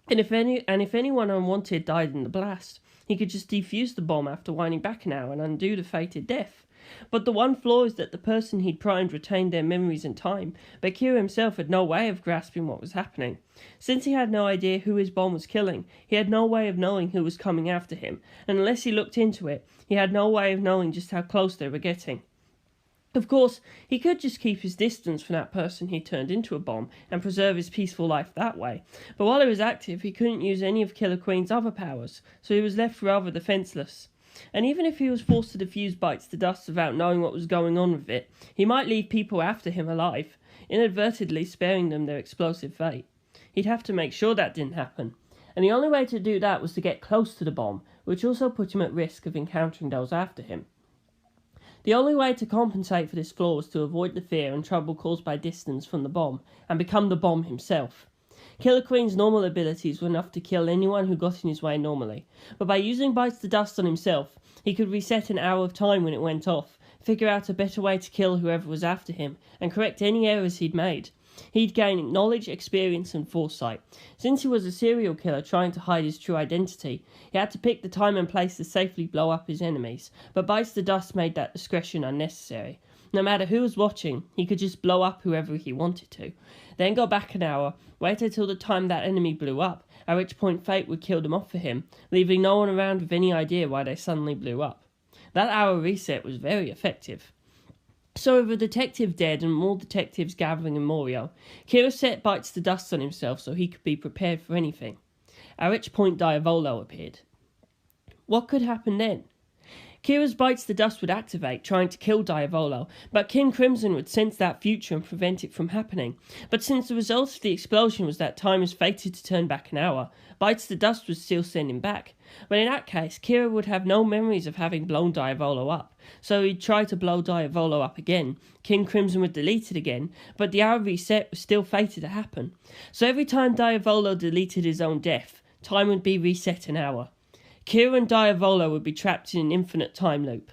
And if anyone unwanted died in the blast, he could just defuse the bomb after winding back an hour and undo the fated death. But the one flaw is that the person he'd primed retained their memories in time, but Kira himself had no way of grasping what was happening. Since he had no idea who his bomb was killing, he had no way of knowing who was coming after him, and unless he looked into it, he had no way of knowing just how close they were getting. Of course, he could just keep his distance from that person he turned into a bomb and preserve his peaceful life that way, but while he was active, he couldn't use any of Killer Queen's other powers, so he was left rather defenseless. And even if he was forced to defuse Bites the Dust without knowing what was going on with it, he might leave people after him alive, inadvertently sparing them their explosive fate. He'd have to make sure that didn't happen, and the only way to do that was to get close to the bomb, which also put him at risk of encountering those after him. The only way to compensate for this flaw was to avoid the fear and trouble caused by distance from the bomb, and become the bomb himself. Killer Queen's normal abilities were enough to kill anyone who got in his way normally, but by using Bites the Dust on himself, he could reset an hour of time when it went off, figure out a better way to kill whoever was after him, and correct any errors he'd made. He'd gain knowledge, experience, and foresight. Since he was a serial killer trying to hide his true identity, he had to pick the time and place to safely blow up his enemies, but Bites the Dust made that discretion unnecessary. No matter who was watching, he could just blow up whoever he wanted to. Then go back an hour, wait until the time that enemy blew up, at which point fate would kill them off for him, leaving no one around with any idea why they suddenly blew up. That hour reset was very effective. So with a detective dead and more detectives gathering in Morio, Kira set Bites the Dust on himself so he could be prepared for anything. At which point Diavolo appeared. What could happen then? Kira's Bites the Dust would activate, trying to kill Diavolo, but King Crimson would sense that future and prevent it from happening. But since the result of the explosion was that time is fated to turn back an hour, Bites the Dust would still send him back. But in that case, Kira would have no memories of having blown Diavolo up, so he'd try to blow Diavolo up again. King Crimson would delete it again, but the hour reset was still fated to happen. So every time Diavolo deleted his own death, time would be reset an hour. Kira and Diavolo would be trapped in an infinite time loop.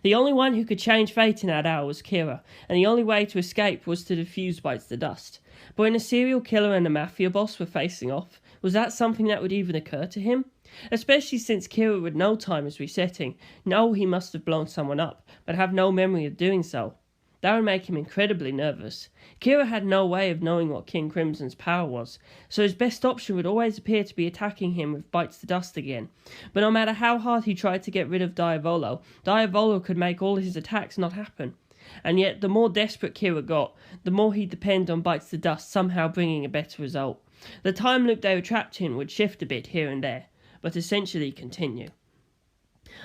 The only one who could change fate in that hour was Kira, and the only way to escape was to defuse Bites the Dust. But when a serial killer and a Mafia boss were facing off, was that something that would even occur to him? Especially since Kira would know time is resetting, know he must have blown someone up, but have no memory of doing so. That would make him incredibly nervous. Kira had no way of knowing what King Crimson's power was, so his best option would always appear to be attacking him with Bites the Dust again. But no matter how hard he tried to get rid of Diavolo, Diavolo could make all his attacks not happen. And yet, the more desperate Kira got, the more he'd depend on Bites the Dust somehow bringing a better result. The time loop they were trapped in would shift a bit here and there, but essentially continue.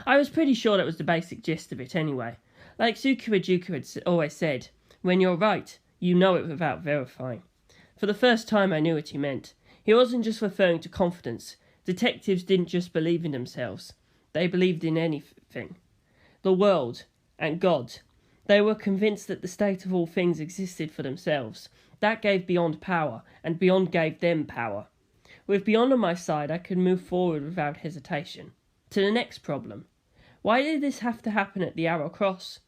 I was pretty sure that was the basic gist of it anyway. Like Tsukurajuku had always said, when you're right, you know it without verifying. For the first time I knew what he meant. He wasn't just referring to confidence. Detectives didn't just believe in themselves. They believed in anything. The world and God. They were convinced that the state of all things existed for themselves. That gave Beyond power, and Beyond gave them power. With Beyond on my side, I could move forward without hesitation. To the next problem. Why did this have to happen at the Arrow Cross?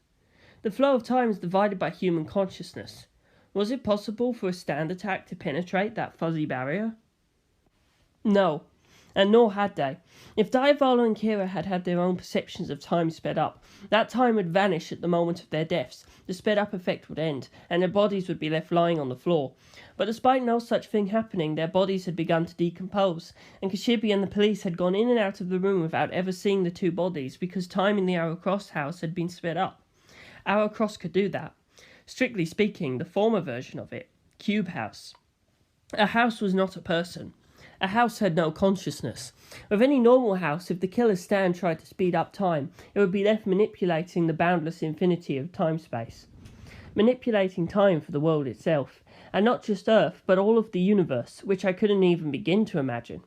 The flow of time is divided by human consciousness. Was it possible for a stand attack to penetrate that fuzzy barrier? No, and nor had they. If Diavolo and Kira had had their own perceptions of time sped up, that time would vanish at the moment of their deaths, the sped up effect would end, and their bodies would be left lying on the floor. But despite no such thing happening, their bodies had begun to decompose, and Kashibi and the police had gone in and out of the room without ever seeing the two bodies because time in the Arrow Cross house had been sped up. Arrow Cross could do that. Strictly speaking, the former version of it, Cube House. A house was not a person. A house had no consciousness. With any normal house, if the killer's stand tried to speed up time, it would be left manipulating the boundless infinity of time-space. Manipulating time for the world itself. And not just Earth, but all of the universe, which I couldn't even begin to imagine.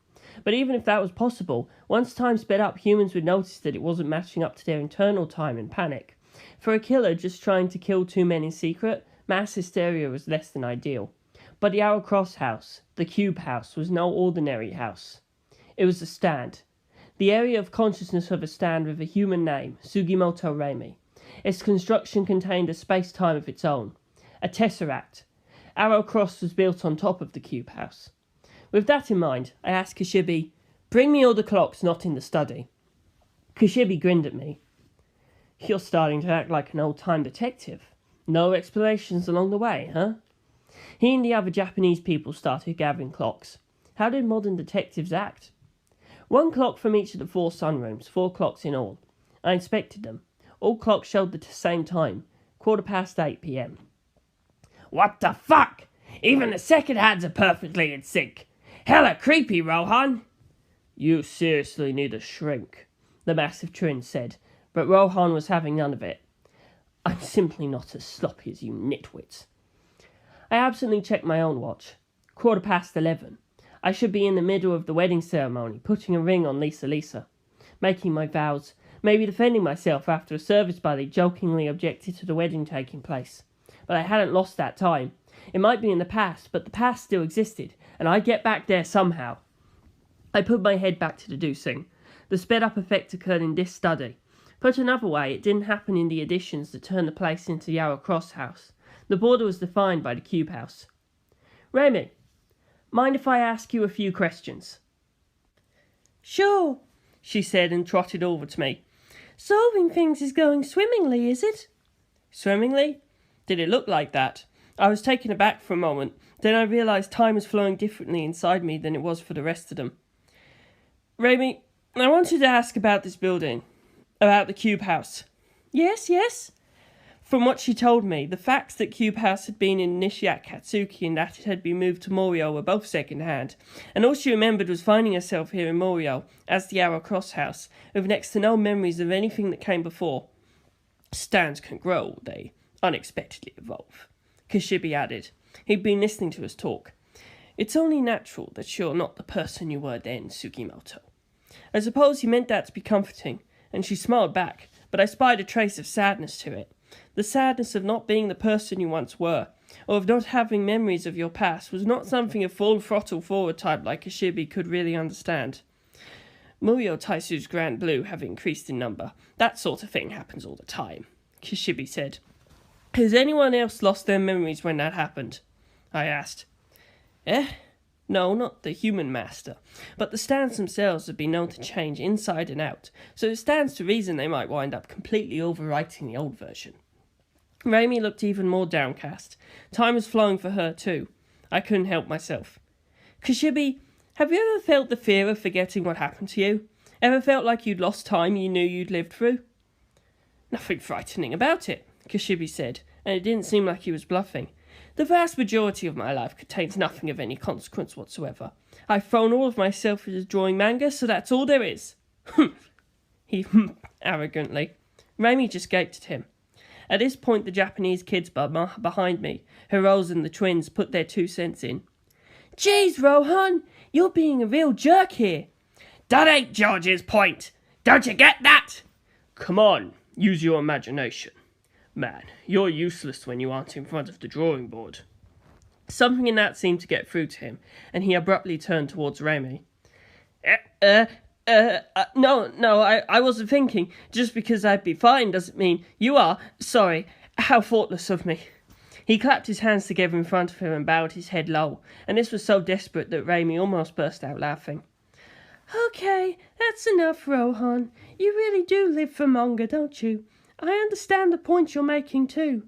But even if that was possible, once time sped up, humans would notice that it wasn't matching up to their internal time and panic. For a killer just trying to kill two men in secret, Mass hysteria was less than ideal. But the Arrow Cross house, the Cube house, was no ordinary house. It was a stand. The area of consciousness of a stand with a human name, Sugimoto Raimi. Its construction contained a space-time of its own. A tesseract. Arrow Cross was built on top of the Cube house. With that in mind, I asked Kishibe, "Bring me all the clocks not in the study." Kishibe grinned at me. "You're starting to act like an old-time detective. No explanations along the way, huh?" He and the other Japanese people started gathering clocks. How did modern detectives act? 1 clock from each of the 4 sunrooms, 4 clocks in all. I inspected them. All clocks showed the same time, 8:15 p.m. What the fuck? Even the second hands are perfectly in sync. Hella creepy, Rohan. "You seriously need a shrink," the massive twin said, but Rohan was having none of it. "I'm simply not as sloppy as you nitwits." I absently checked my own watch. 11:15. I should be in the middle of the wedding ceremony, putting a ring on Lisa, making my vows, maybe defending myself after a service buddy jokingly objected to the wedding taking place. But I hadn't lost that time. It might be in the past, but the past still existed, and I'd get back there somehow. I put my head back to the deucing. The sped-up effect occurred in this study. Put another way, it didn't happen in the additions that turned the place into Yarrow Cross House. The border was defined by the Cube House. "Raimi, mind if I ask you a few questions?" "Sure," she said and trotted over to me. "Solving things is going swimmingly, is it?" "Swimmingly? Did it look like that?" I was taken aback for a moment. Then I realised time was flowing differently inside me than it was for the rest of them. "Raimi, I wanted to ask about this building. About the Cube House." Yes. From what she told me, the facts that Cube House had been in Nishiak Katsuki and that it had been moved to Morio were both second-hand, and all she remembered was finding herself here in Morio, as the Arrow Cross House, with next to no memories of anything that came before. "Stands can grow, they unexpectedly evolve," Kishibe added. He'd been listening to us talk. "It's only natural that you're not the person you were then, Sugimoto." I suppose he meant that to be comforting, and she smiled back, but I spied a trace of sadness to it. The sadness of not being the person you once were, or of not having memories of your past, was not something a full throttle forward type like Kishibe could really understand. "Muyo Taisu's Grand Blue have increased in number. That sort of thing happens all the time," Kishibe said. "Has anyone else lost their memories when that happened?" I asked. No, not the human master, but the stands themselves have been known to change inside and out, so it stands to reason they might wind up completely overwriting the old version." Raimi looked even more downcast. Time was flowing for her too. I couldn't help myself. "Kishibe, have you ever felt the fear of forgetting what happened to you? Ever felt like you'd lost time you knew you'd lived through?" "Nothing frightening about it," Kishibe said, and it didn't seem like he was bluffing. "The vast majority of my life contains nothing of any consequence whatsoever. I've thrown all of myself into drawing manga, so that's all there is." He arrogantly. Raimi just gaped at him. At this point, the Japanese kids behind me, Hirose and the twins, put their 2 cents in. "Jeez, Rohan, you're being a real jerk here." "That ain't George's point. Don't you get that?" "Come on, use your imagination. Man, you're useless when you aren't in front of the drawing board." Something in that seemed to get through to him, and he abruptly turned towards Raimi. No, I wasn't thinking. Just because I'd be fine doesn't mean you are. Sorry, how thoughtless of me." He clapped his hands together in front of him and bowed his head low, and this was so desperate that Raimi almost burst out laughing. "Okay, that's enough, Rohan. You really do live for manga, don't you? I understand the point you're making too."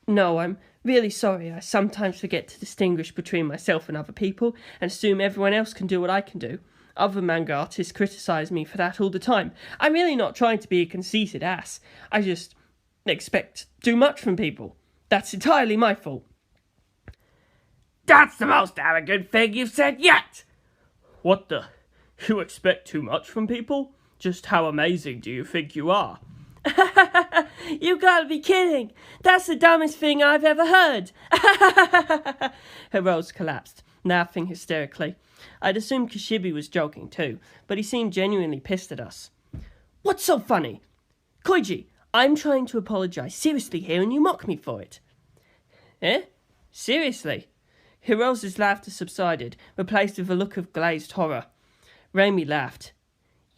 "No, I'm really sorry. I sometimes forget to distinguish between myself and other people, and assume everyone else can do what I can do. Other manga artists criticize me for that all the time. I'm really not trying to be a conceited ass. I just expect too much from people. That's entirely my fault." "That's the most arrogant thing you've said yet." "What the? You expect too much from people? Just how amazing do you think you are?" "You gotta be kidding! That's the dumbest thing I've ever heard!" Hirose collapsed, laughing hysterically. I'd assumed Kishibe was joking too, but he seemed genuinely pissed at us. "What's so funny? Koiji, I'm trying to apologise seriously here and you mock me for it." Eh? Seriously? Hirose's laughter subsided, replaced with a look of glazed horror. Raimi laughed.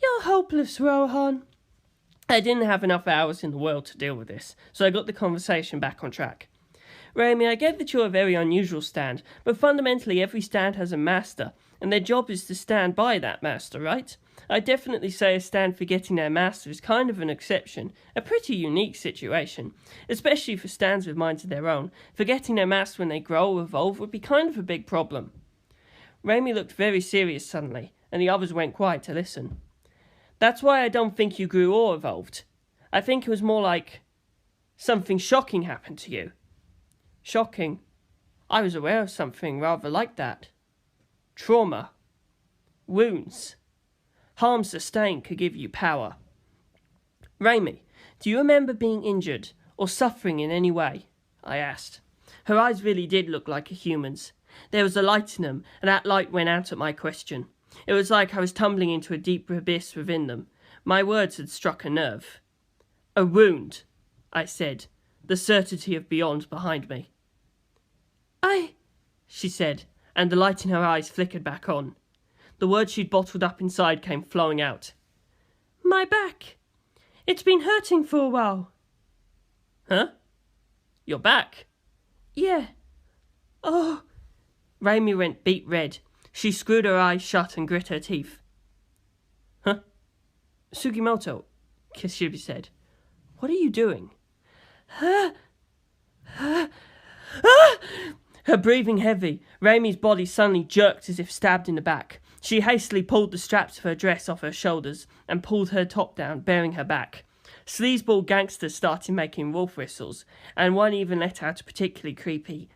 You're hopeless, Rohan. I didn't have enough hours in the world to deal with this, so I got the conversation back on track. Raimi, I get that you're a very unusual stand, but fundamentally every stand has a master, and their job is to stand by that master, right? I definitely say a stand forgetting their master is kind of an exception, a pretty unique situation, especially for stands with minds of their own. Forgetting their master when they grow or evolve would be kind of a big problem. Raimi looked very serious suddenly, and the others went quiet to listen. That's why I don't think you grew or evolved. I think it was more like something shocking happened to you. Shocking? I was aware of something rather like that. Trauma. Wounds. Harm sustained could give you power. Raimi, do you remember being injured or suffering in any way? I asked. Her eyes really did look like a human's. There was a light in them, and that light went out at my question. It was like I was tumbling into a deep abyss within them. My words had struck a nerve. A wound, I said, the certainty of beyond behind me. She said, and the light in her eyes flickered back on. The words she'd bottled up inside came flowing out. My back. It's been hurting for a while. Huh? Your back? Yeah. Oh. Raimi went beet red. She screwed her eyes shut and grit her teeth. Huh? Sugimoto, Kishibe said. What are you doing? Her breathing heavy, Raimi's body suddenly jerked as if stabbed in the back. She hastily pulled the straps of her dress off her shoulders and pulled her top down, baring her back. Sleazeball gangsters started making wolf whistles, and one even let out a particularly creepy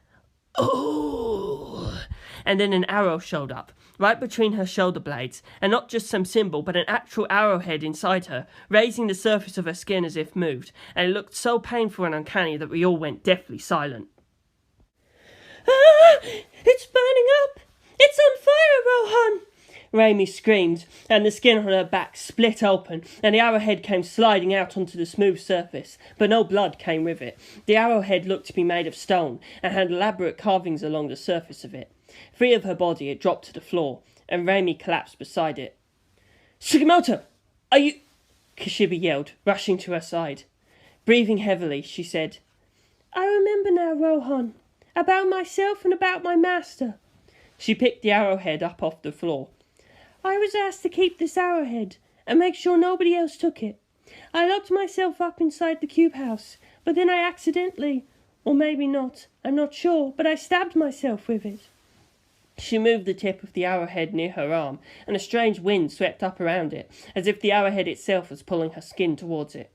"oh!" And then an arrow showed up, right between her shoulder blades, and not just some symbol, but an actual arrowhead inside her, raising the surface of her skin as if moved, and it looked so painful and uncanny that we all went deathly silent. Ah! It's burning up! It's on fire, Rohan! Raimi screamed, and the skin on her back split open, and the arrowhead came sliding out onto the smooth surface, but no blood came with it. The arrowhead looked to be made of stone, and had elaborate carvings along the surface of it. Free of her body, it dropped to the floor, and Raimi collapsed beside it. Sugimoto! Are you... Kishibe yelled, rushing to her side. Breathing heavily, she said, I remember now, Rohan. About myself and about my master. She picked the arrowhead up off the floor. I was asked to keep this arrowhead and make sure nobody else took it. I locked myself up inside the cube house, but then I accidentally, or maybe not, I'm not sure, but I stabbed myself with it. She moved the tip of the arrowhead near her arm, and a strange wind swept up around it, as if the arrowhead itself was pulling her skin towards it.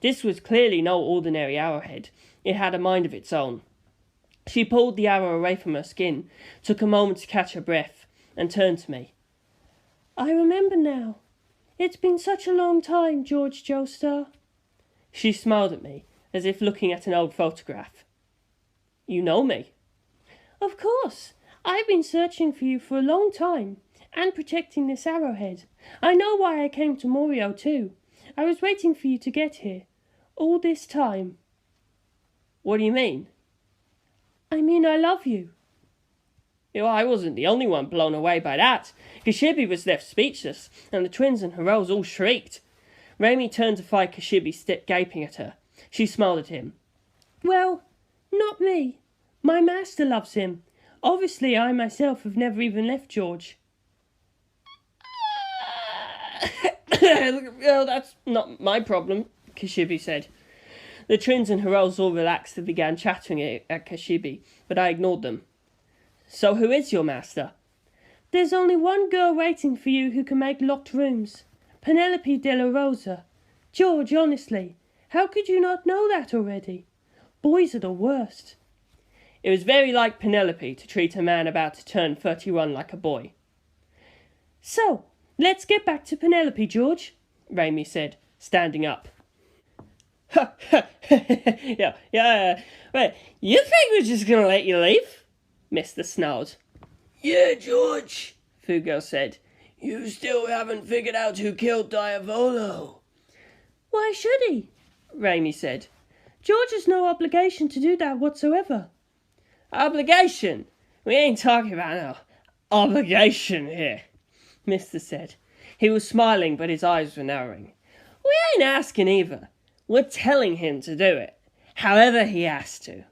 This was clearly no ordinary arrowhead. It had a mind of its own. She pulled the arrow away from her skin, took a moment to catch her breath, and turned to me. I remember now. It's been such a long time, Jorge Joestar. She smiled at me, as if looking at an old photograph. You know me? Of course. I've been searching for you for a long time, and protecting this arrowhead. I know why I came to Morio too. I was waiting for you to get here. All this time. What do you mean? I mean I love you. I wasn't the only one blown away by that. Kishibe was left speechless, and the twins and Hirose all shrieked. Raimi turned to find Kishibe gaping at her. She smiled at him. Well, not me. My master loves him. Obviously, I myself have never even left George. Well, that's not my problem, Kishibe said. The twins and Hirose all relaxed and began chattering at Kishibe, but I ignored them. So who is your master? There's only one girl waiting for you who can make locked rooms. Penelope de la Rosa. George, honestly, how could you not know that already? Boys are the worst. It was very like Penelope to treat a man about to turn 31 like a boy. So, let's get back to Penelope, George, Raimi said, standing up. yeah. Wait, you think we're just going to let you leave? Mr. snarled. Yeah, George, Fugo said. You still haven't figured out who killed Diavolo. Why should he? Raimi said. George has no obligation to do that whatsoever. Obligation? We ain't talking about no obligation here, Mister said. He was smiling, but his eyes were narrowing. We ain't asking either. We're telling him to do it, however he has to.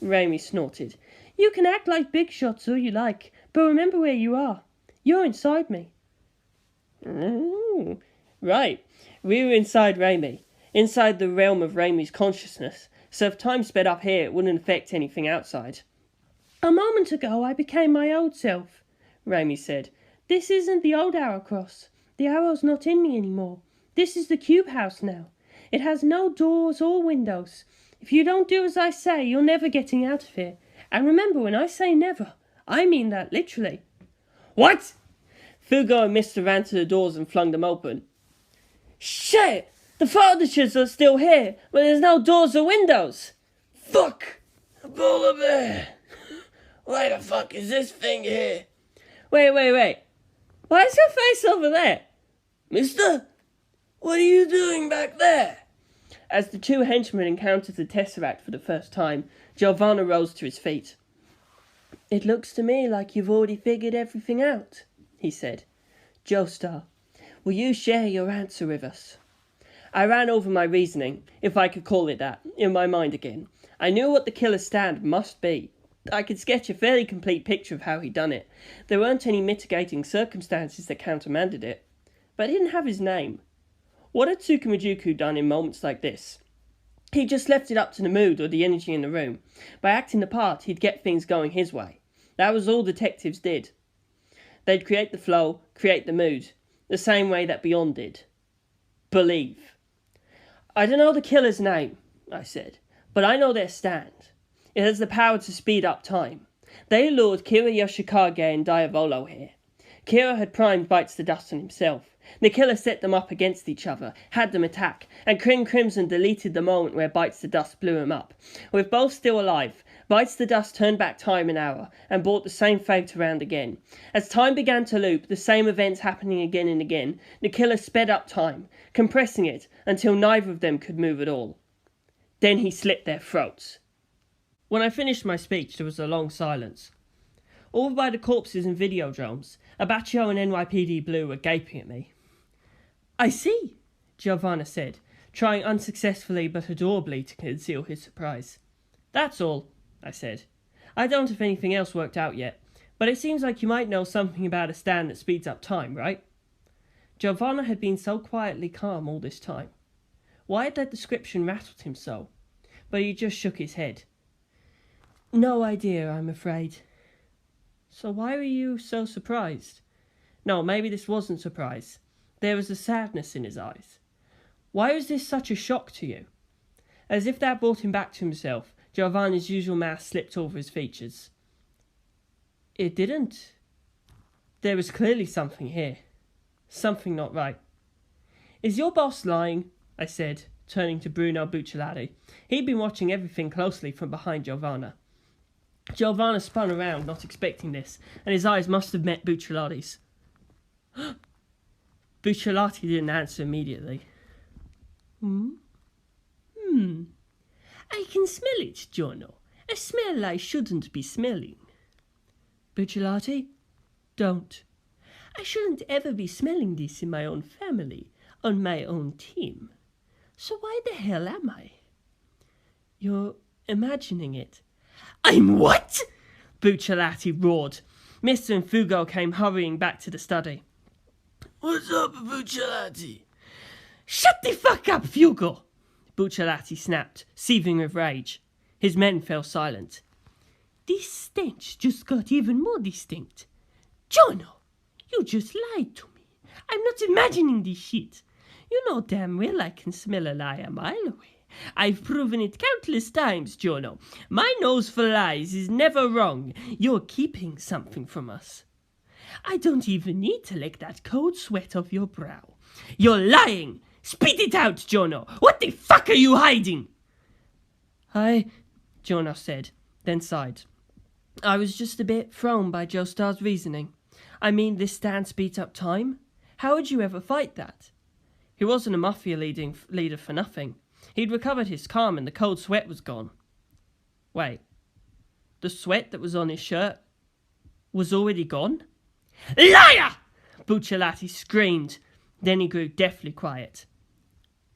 Raimi snorted. You can act like big shots all you like, but remember where you are. You're inside me. Right. We were inside Raimi, inside the realm of Raimi's consciousness, so if time sped up here, it wouldn't affect anything outside. A moment ago I became my old self, Raimi said. This isn't the old Arrowcross. The arrow's not in me anymore. This is the cube house now. It has no doors or windows. If you don't do as I say, you're never getting out of here. And remember, when I say never, I mean that literally. What? Fugo and Mister ran to the doors and flung them open. Shit! The furnitures are still here, but there's no doors or windows. Fuck! A polar bear! Why the fuck is this thing here? Wait. Why is your face over there? Mister? What are you doing back there? As the two henchmen encountered the tesseract for the first time, Giovanna rose to his feet. It looks to me like you've already figured everything out, he said. Joestar, will you share your answer with us? I ran over my reasoning, if I could call it that, in my mind again. I knew what the killer's stand must be. I could sketch a fairly complete picture of how he'd done it. There weren't any mitigating circumstances that countermanded it. But I didn't have his name. What had Tsukumajuku done in moments like this? He just left it up to the mood or the energy in the room. By acting the part, he'd get things going his way. That was all detectives did. They'd create the flow, create the mood, the same way that Beyond did. Believe. I don't know the killer's name, I said, but I know their stand. It has the power to speed up time. They lured Kira Yoshikage and Diavolo here. Kira had primed Bites the Dust on himself. The killer set them up against each other, had them attack, and Crimson deleted the moment where Bites the Dust blew him up. With both still alive, Bites the Dust turned back time an hour, and brought the same fate around again. As time began to loop, the same events happening again and again, the killer sped up time, compressing it until neither of them could move at all. Then he slit their throats. When I finished my speech, there was a long silence. Over by the corpses and videodromes, Abaccio and NYPD Blue were gaping at me. I see, Giovanna said, trying unsuccessfully but adorably to conceal his surprise. That's all, I said. I don't have anything else worked out yet, but it seems like you might know something about a stand that speeds up time, right? Giovanna had been so quietly calm all this time. Why had that description rattled him so? But he just shook his head. No idea, I'm afraid. So why were you so surprised? No, maybe this wasn't surprise. There was a sadness in his eyes. Why was this such a shock to you? As if that brought him back to himself, Giovanna's usual mask slipped over his features. It didn't. There was clearly something here. Something not right. Is your boss lying? I said, turning to Bruno Bucciolati. He'd been watching everything closely from behind Giovanna. Giovanna spun around, not expecting this, and his eyes must have met Bucciolati's. Bucciolati didn't answer immediately. I can smell it, Giorno. A smell I shouldn't be smelling. Bucciolati? Don't. I shouldn't ever be smelling this in my own family, on my own team. So why the hell am I? You're imagining it. I'm what? Bucciolati roared. Mr. and Fugo came hurrying back to the study. What's up, Bucciolati? Shut the fuck up, Fugo! Bucciolati snapped, seething with rage. His men fell silent. This stench just got even more distinct. Giorno, you just lied to me. I'm not imagining this shit. You know damn well I can smell a lie a mile away. I've proven it countless times, Giorno. My nose for lies is never wrong. You're keeping something from us. I don't even need to lick that cold sweat off your brow. You're lying! Spit it out, Giorno! What the fuck are you hiding? Giorno said, then sighed. I was just a bit thrown by Joestar's reasoning. I mean, this stand speeds up time. How would you ever fight that? He wasn't a Mafia leader for nothing. He'd recovered his calm and the cold sweat was gone. Wait, The sweat that was on his shirt was already gone. Liar! Bucciolati screamed. Then he grew deathly quiet.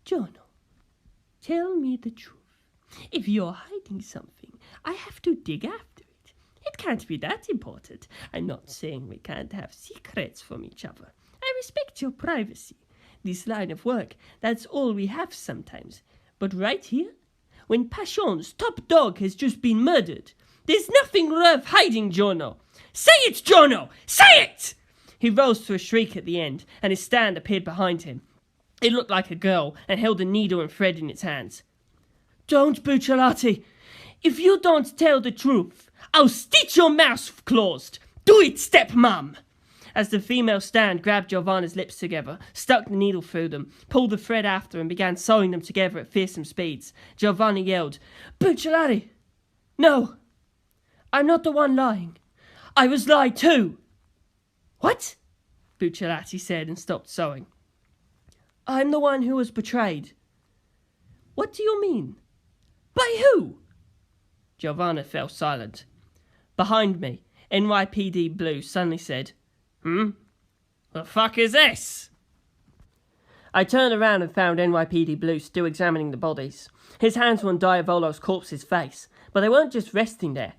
Giorno, tell me the truth. If you're hiding something, I have to dig after it. It can't be that important. I'm not saying we can't have secrets from each other. I respect your privacy. This line of work, that's all we have sometimes. But right here, when Passion's top dog has just been murdered, there's nothing worth hiding, Giorno. Say it, Giorno! Say it! He rose to a shriek at the end, and his stand appeared behind him. It looked like a girl, and held a needle and thread in its hands. Don't, Bucciolati! If you don't tell the truth, I'll stitch your mouth closed! Do it, stepmom! As the female stand grabbed Giovanna's lips together, stuck the needle through them, pulled the thread after and began sewing them together at fearsome speeds, Giovanna yelled, Bucciolati! No! I'm not the one lying. I was lied to! What? Bucciolati said and stopped sewing. I'm the one who was betrayed. What do you mean? By who? Giovanna fell silent. Behind me, NYPD Blue suddenly said, The fuck is this? I turned around and found NYPD Blue still examining the bodies. His hands were on Diavolo's corpse's face, but they weren't just resting there.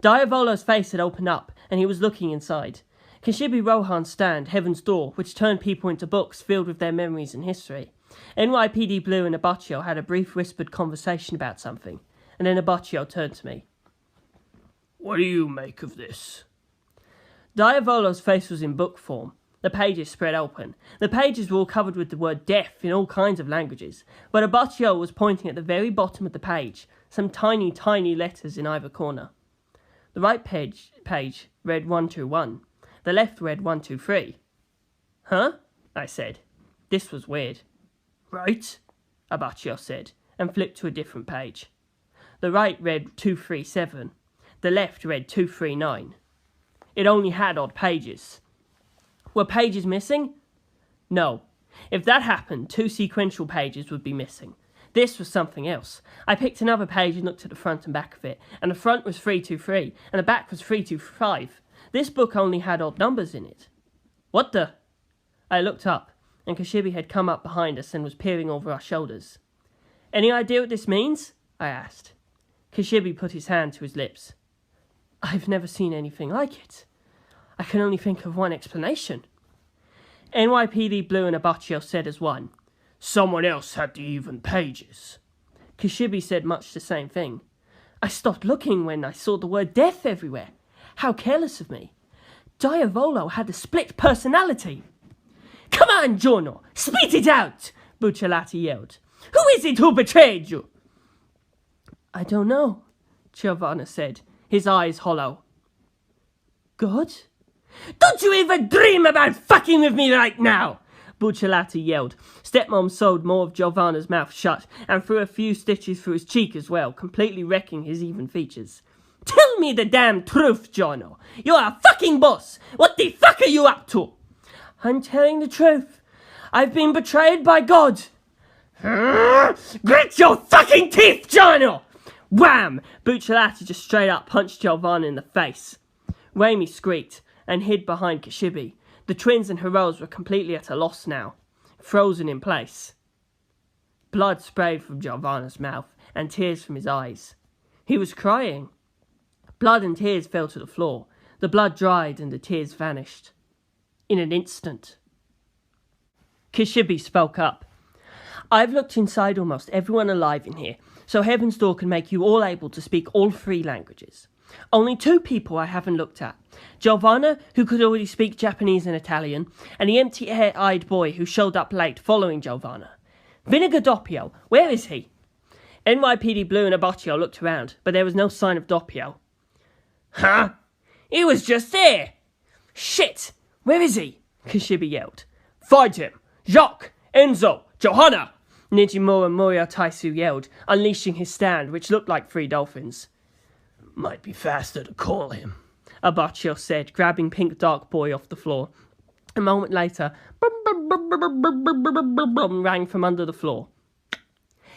Diavolo's face had opened up, and he was looking inside. Kashibi Rohan's stand, Heaven's Door, which turned people into books filled with their memories and history. NYPD Blue and Abaccio had a brief whispered conversation about something, and then Abaccio turned to me. What do you make of this? Diavolo's face was in book form. The pages spread open. The pages were all covered with the word death in all kinds of languages, but Abaccio was pointing at the very bottom of the page, some tiny, tiny letters in either corner. The right page read 121. The left read 123. Huh? I said. This was weird. Right? Abaccio said, and flipped to a different page. The right read 237. The left read 239. It only had odd pages. Were pages missing? No. If that happened, 2 sequential pages would be missing. This was something else. I picked another page and looked at the front and back of it, and the front was 323, and the back was 325. This book only had odd numbers in it. What the? I looked up, and Kashibi had come up behind us and was peering over our shoulders. Any idea what this means? I asked. Kashibi put his hand to his lips. I've never seen anything like it. I can only think of one explanation. NYPD Blue and Abaccio said as one. Someone else had the even pages. Kashibi said much the same thing. I stopped looking when I saw the word death everywhere. How careless of me. Diavolo had a split personality. Come on, Giorno, spit it out, Bucciolati yelled. Who is it who betrayed you? I don't know, Giovanna said, his eyes hollow. God? Don't you even dream about fucking with me right now, Bucciolati yelled. Stepmom sewed more of Giovanna's mouth shut and threw a few stitches through his cheek as well, completely wrecking his even features. Tell me the damn truth, Giorno. You're a fucking boss. What the fuck are you up to? I'm telling the truth. I've been betrayed by God. Grit your fucking teeth, Giorno! Wham! Bucciolati just straight up punched Giovanna in the face. Raimi squeaked and hid behind Kashibi. The twins and Heroes were completely at a loss now, frozen in place. Blood sprayed from Giovanna's mouth and tears from his eyes. He was crying. Blood and tears fell to the floor. The blood dried and the tears vanished. In an instant. Kashibi spoke up. I've looked inside almost everyone alive in here, so Heaven's Door can make you all able to speak all 3 languages. Only 2 people I haven't looked at. Giovanna, who could already speak Japanese and Italian, and the empty-eyed boy who showed up late following Giovanna. Vinegar Doppio, where is he? NYPD Blue and Abaccio looked around, but there was no sign of Doppio. Huh? He was just there! Shit! Where is he? Kashibi yelled. Find him! Jacques! Enzo! Johanna! Nijimura Moriotaisu yelled, unleashing his stand, which looked like 3 dolphins. Might be faster to call him, Abaccio said, grabbing Pink Dark Boy off the floor. A moment later, rang from under the floor.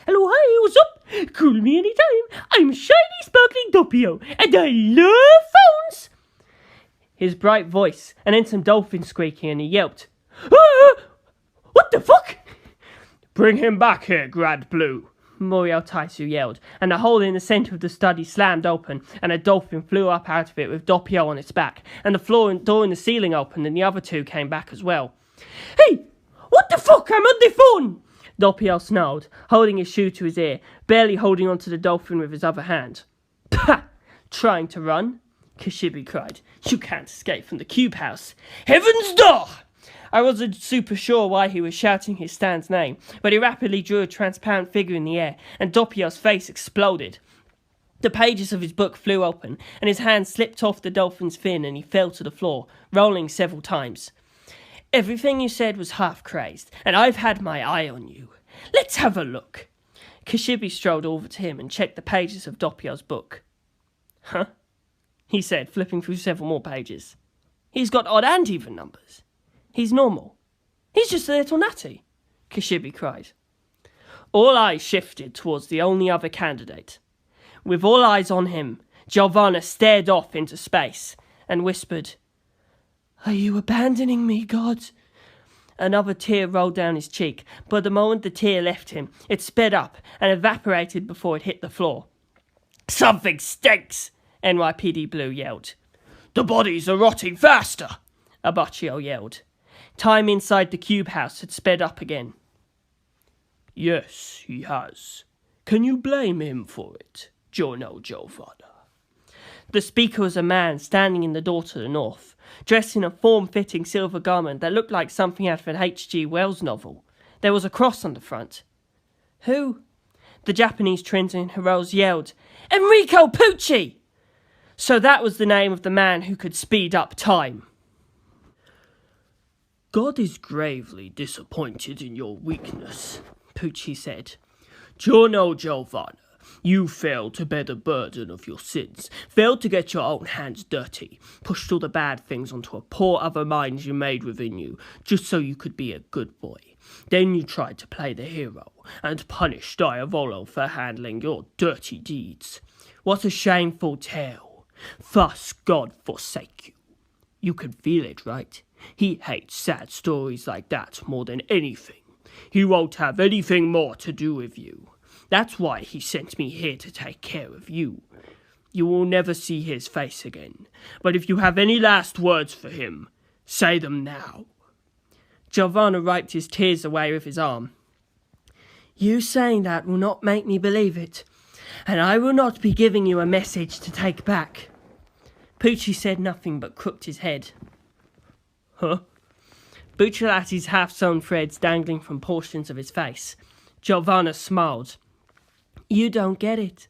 Hello, hi, what's up? Call me anytime. I'm Shiny Sparkling Doppio, and I love phones! His bright voice, and then some dolphins squeaking, and he yelped, "Ah! What the fuck?" "Bring him back here, Grad Blue," Muriel Taisu yelled, and the hole in the centre of the study slammed open, and a dolphin flew up out of it with Doppio on its back, and the door in the ceiling opened, and the other two came back as well. "Hey, what the fuck? I'm on the phone!" Doppio snarled, holding his shoe to his ear, barely holding onto the dolphin with his other hand. "Pah! Trying to run?" Kishibe cried. "You can't escape from the cube house." "Heaven's door!" I wasn't super sure why he was shouting his Stan's name, but he rapidly drew a transparent figure in the air, and Doppio's face exploded. The pages of his book flew open, and his hand slipped off the dolphin's fin, and he fell to the floor, rolling several times. "Everything you said was half-crazed, and I've had my eye on you. Let's have a look." Kishibe strolled over to him and checked the pages of Doppio's book. "Huh?" he said, flipping through several more pages. "He's got odd and even numbers. He's normal. He's just a little nutty," Kishibe cried. All eyes shifted towards the only other candidate. With all eyes on him, Giovanna stared off into space and whispered, "Are you abandoning me, God?" Another tear rolled down his cheek, but the moment the tear left him, it sped up and evaporated before it hit the floor. "Something stinks!" NYPD Blue yelled. "The bodies are rotting faster!" Abaccio yelled. Time inside the cube house had sped up again. "Yes, he has. Can you blame him for it, Giorno Giovanna?" The speaker was a man standing in the door to the north, dressed in a form-fitting silver garment that looked like something out of an H.G. Wells novel. There was a cross on the front. "Who?" The Japanese Trenton heroes yelled. "Enrico Pucci!" So that was the name of the man who could speed up time. "God is gravely disappointed in your weakness," Pucci said. "Giorno Giovanna, you failed to bear the burden of your sins, failed to get your own hands dirty, pushed all the bad things onto a poor other mind you made within you, just so you could be a good boy. Then you tried to play the hero, and punish Diavolo for handling your dirty deeds. What a shameful tale. Thus God forsake you. You can feel it, right? He hates sad stories like that more than anything. He won't have anything more to do with you. That's why he sent me here to take care of you. You will never see his face again, but if you have any last words for him, say them now." Giovanna wiped his tears away with his arm. "You saying that will not make me believe it, and I will not be giving you a message to take back." Pucci said nothing but crooked his head. "Huh?" Bucciolati's half-sewn threads dangling from portions of his face. Giovanna smiled. "You don't get it.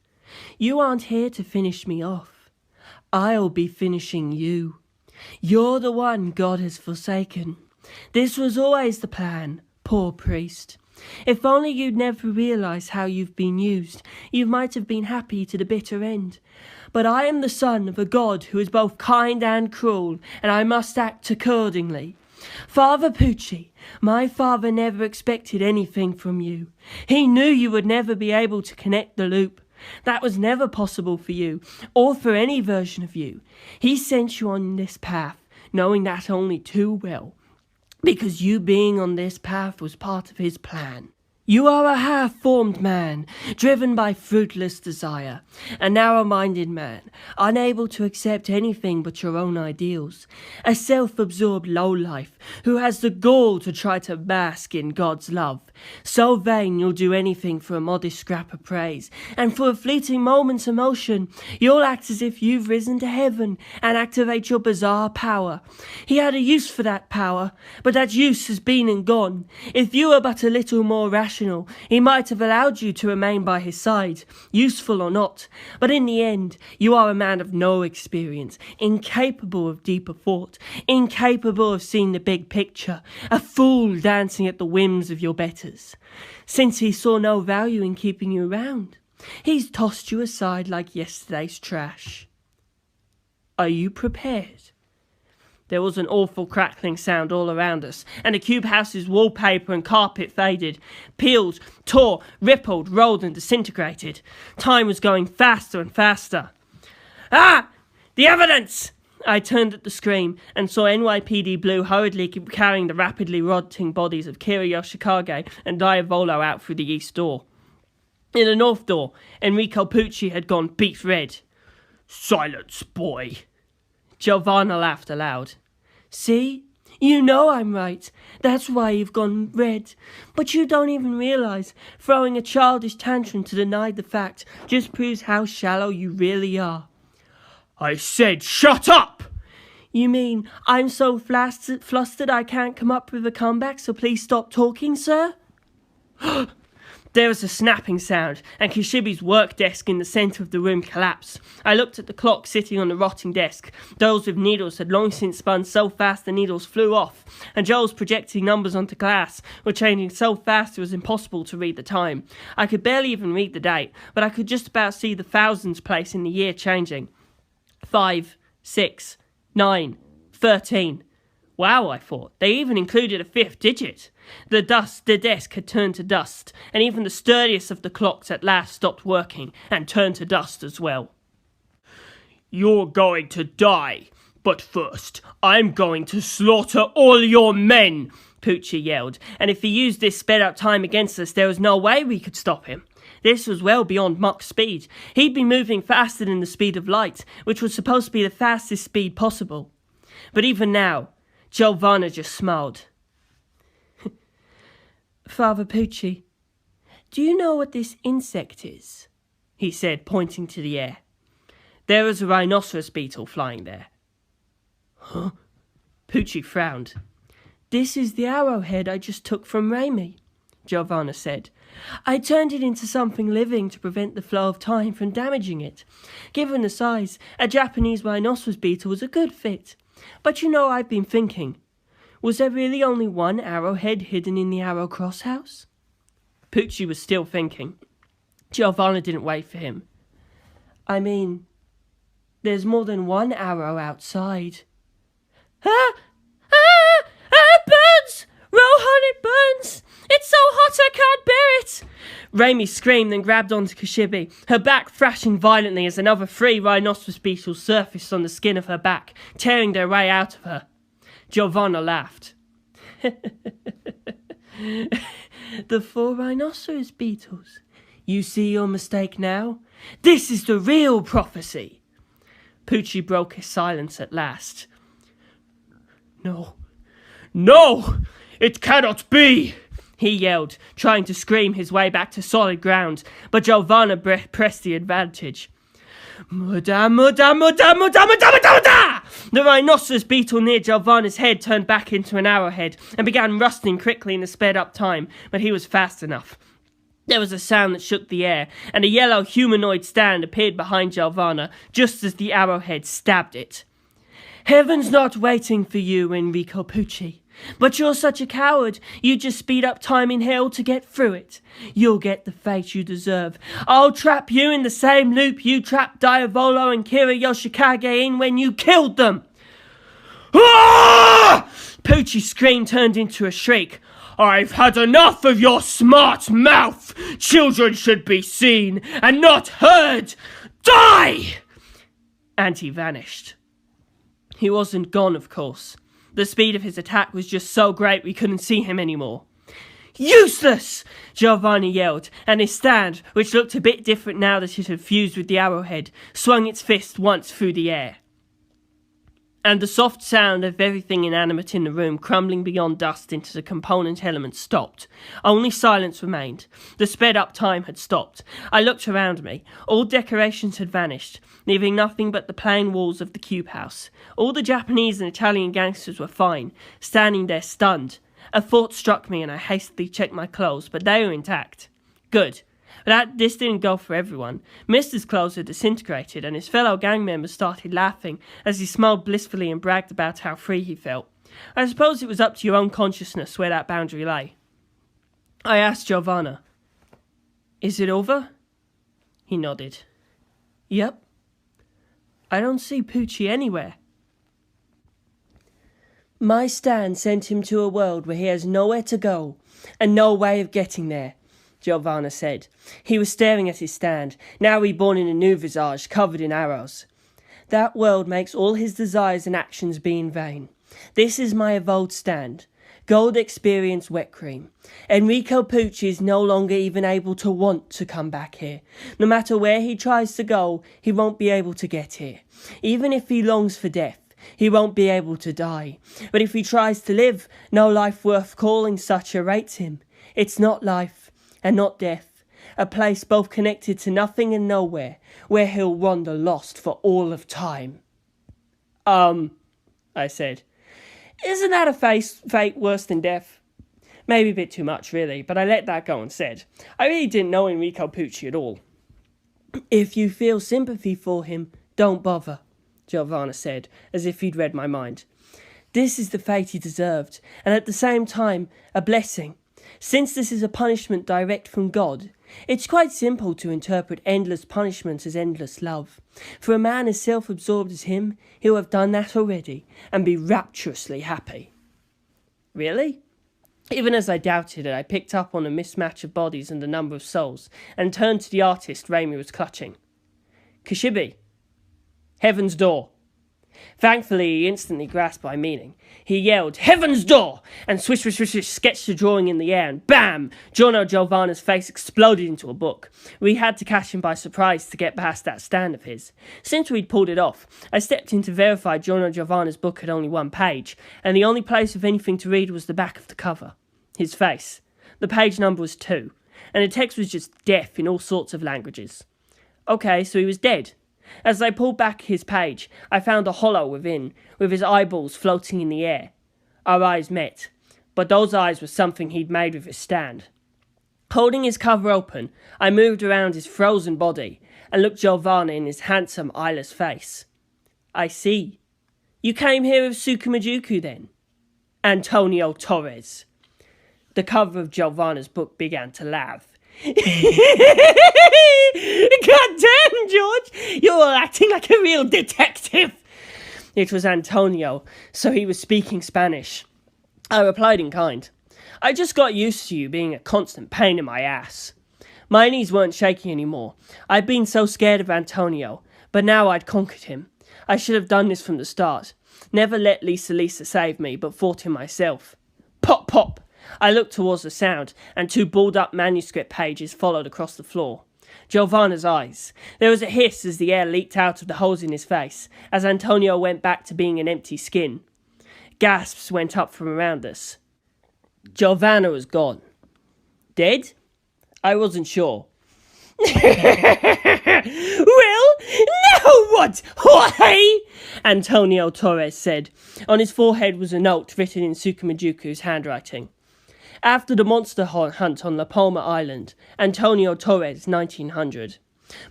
You aren't here to finish me off. I'll be finishing you. You're the one God has forsaken. This was always the plan, poor priest. If only you'd never realised how you've been used, you might have been happy to the bitter end. But I am the son of a God who is both kind and cruel, and I must act accordingly. Father Pucci, my father never expected anything from you. He knew you would never be able to connect the loop. That was never possible for you, or for any version of you. He sent you on this path, knowing that only too well, because you being on this path was part of his plan. You are a half-formed man, driven by fruitless desire, a narrow-minded man, unable to accept anything but your own ideals, a self-absorbed lowlife who has the gall to try to bask in God's love, so vain you'll do anything for a modest scrap of praise, and for a fleeting moment's emotion, you'll act as if you've risen to heaven and activate your bizarre power. He had a use for that power, but that use has been and gone. If you were but a little more rational, he might have allowed you to remain by his side, useful or not, but in the end, you are a man of no experience, incapable of deeper thought, incapable of seeing the big picture, a fool dancing at the whims of your betters. Since he saw no value in keeping you around, he's tossed you aside like yesterday's trash. Are you prepared? There was an awful crackling sound all around us, and the cube house's wallpaper and carpet faded, peeled, tore, rippled, rolled and disintegrated. Time was going faster and faster. Ah! The evidence! I turned at the scream and saw NYPD Blue hurriedly carrying the rapidly rotting bodies of Kira Yoshikage and Diavolo out through the east door. In the north door, Enrico Pucci had gone beet red. Silence, boy. Giovanna laughed aloud. See? You know I'm right. That's why you've gone red. But you don't even realise throwing a childish tantrum to deny the fact just proves how shallow you really are. I said shut up! You mean I'm so flustered I can't come up with a comeback, so please stop talking, sir? There was a snapping sound, and Kishibe's work desk in the centre of the room collapsed. I looked at the clock sitting on the rotting desk. Those with needles had long since spun so fast the needles flew off, and Joel's projecting numbers onto glass were changing so fast it was impossible to read the time. I could barely even read the date, but I could just about see the thousands place in the year changing. 5, 6, 9, 13. Wow, I thought. They even included a fifth digit. The desk had turned to dust, and even the sturdiest of the clocks at last stopped working and turned to dust as well. You're going to die, but first, I'm going to slaughter all your men, Pucci yelled, and if he used this sped-up time against us, there was no way we could stop him. This was well beyond Mach speed. He'd been moving faster than the speed of light, which was supposed to be the fastest speed possible. But even now, Giovanna just smiled. Father Pucci, do you know what this insect is? He said, pointing to the air. There was a rhinoceros beetle flying there. Huh? Pucci frowned. This is the arrowhead I just took from Raimi, Giovanna said. I turned it into something living to prevent the flow of time from damaging it. Given the size, a Japanese rhinoceros beetle was a good fit. But you know, I've been thinking, was there really only one arrowhead hidden in the Arrow Cross house? Pucci was still thinking. Giovanna didn't wait for him. I mean, there's more than one arrow outside. Ah! Ah! Ah! It burns! Rohan, it burns! It's so hot I can't bear it! Raimi screamed and grabbed onto Kishibe, her back thrashing violently as another 3 rhinoceros beetles surfaced on the skin of her back, tearing their way out of her. Giovanna laughed. The 4 rhinoceros beetles. You see your mistake now? This is the real prophecy. Pucci broke his silence at last. No! No! It cannot be! He yelled, trying to scream his way back to solid ground, but Giovanna pressed the advantage. Madame! The rhinoceros beetle near Giovanna's head turned back into an arrowhead and began rusting quickly in the sped-up time, but he was fast enough. There was a sound that shook the air, and a yellow humanoid stand appeared behind Giovanna just as the arrowhead stabbed it. Heaven's not waiting for you, Enrico Pucci. But you're such a coward, you just speed up time in hell to get through it. You'll get the fate you deserve. I'll trap you in the same loop you trapped Diavolo and Kira Yoshikage in when you killed them. Ah! Pucci's scream turned into a shriek. I've had enough of your smart mouth. Children should be seen and not heard. Die! And he vanished. He wasn't gone, of course. The speed of his attack was just so great we couldn't see him anymore. Useless! Giovanni yelled, and his stand, which looked a bit different now that it had fused with the arrowhead, swung its fist once through the air. And the soft sound of everything inanimate in the room crumbling beyond dust into the component elements stopped. Only silence remained. The sped-up time had stopped. I looked around me. All decorations had vanished, leaving nothing but the plain walls of the cube house. All the Japanese and Italian gangsters were fine, standing there stunned. A thought struck me and I hastily checked my clothes, but they were intact. Good. But this didn't go for everyone. Mister's clothes had disintegrated, and his fellow gang members started laughing as he smiled blissfully and bragged about how free he felt. I suppose it was up to your own consciousness where that boundary lay. I asked Giovanna, "Is it over?" He nodded. "Yep. I don't see Pucci anywhere." My stand sent him to a world where he has nowhere to go, and no way of getting there, Giovanna said. He was staring at his stand, now reborn in a new visage covered in arrows. That world makes all his desires and actions be in vain. This is my evolved stand. Gold experience wet cream. Enrico Pucci is no longer even able to want to come back here. No matter where he tries to go, he won't be able to get here. Even if he longs for death, he won't be able to die. But if he tries to live, no life worth calling such awaits him. It's not life, and not death. A place both connected to nothing and nowhere, where he'll wander lost for all of time. I said. Isn't that a fate worse than death? Maybe a bit too much, really, but I let that go unsaid. I really didn't know Enrico Pucci at all. If you feel sympathy for him, don't bother, Giovanna said, as if he'd read my mind. This is the fate he deserved, and at the same time, a blessing. Since this is a punishment direct from God, it's quite simple to interpret endless punishment as endless love. For a man as self-absorbed as him, he'll have done that already, and be rapturously happy. Really? Even as I doubted it, I picked up on a mismatch of bodies and the number of souls, and turned to the artist Raimi was clutching. Kashibi. Heaven's Door. Thankfully, he instantly grasped my meaning. He yelled, Heaven's Door! And swish, swish, swish, swish, sketched the drawing in the air, and bam! Giovanna's face exploded into a book. We had to catch him by surprise to get past that stand of his. Since we'd pulled it off, I stepped in to verify Giovanna's book had only one page, and the only place of anything to read was the back of the cover. His face. The page number was 2, and the text was just death in all sorts of languages. Okay, so he was dead. As I pulled back his page, I found a hollow within, with his eyeballs floating in the air. Our eyes met, but those eyes were something he'd made with his stand. Holding his cover open, I moved around his frozen body and looked Giovanna in his handsome, eyeless face. I see. You came here with Tsukumajuku then? Antonio Torres. The cover of Giovanna's book began to laugh. God damn, George! You're all acting like a real detective! It was Antonio, so he was speaking Spanish. I replied in kind. I just got used to you being a constant pain in my ass. My knees weren't shaking anymore. I'd been so scared of Antonio, but now I'd conquered him. I should have done this from the start. Never let Lisa save me, but fought him myself. Pop, pop! I looked towards the sound, and 2 balled-up manuscript pages followed across the floor. Giovanna's eyes. There was a hiss as the air leaked out of the holes in his face, as Antonio went back to being an empty skin. Gasps went up from around us. Giovanna was gone. Dead? I wasn't sure. Well, now what, Jorge? Antonio Torres said. On his forehead was a note written in Tsukumajuku's handwriting. After the monster hunt on La Palma Island, Antonio Torres, 1900.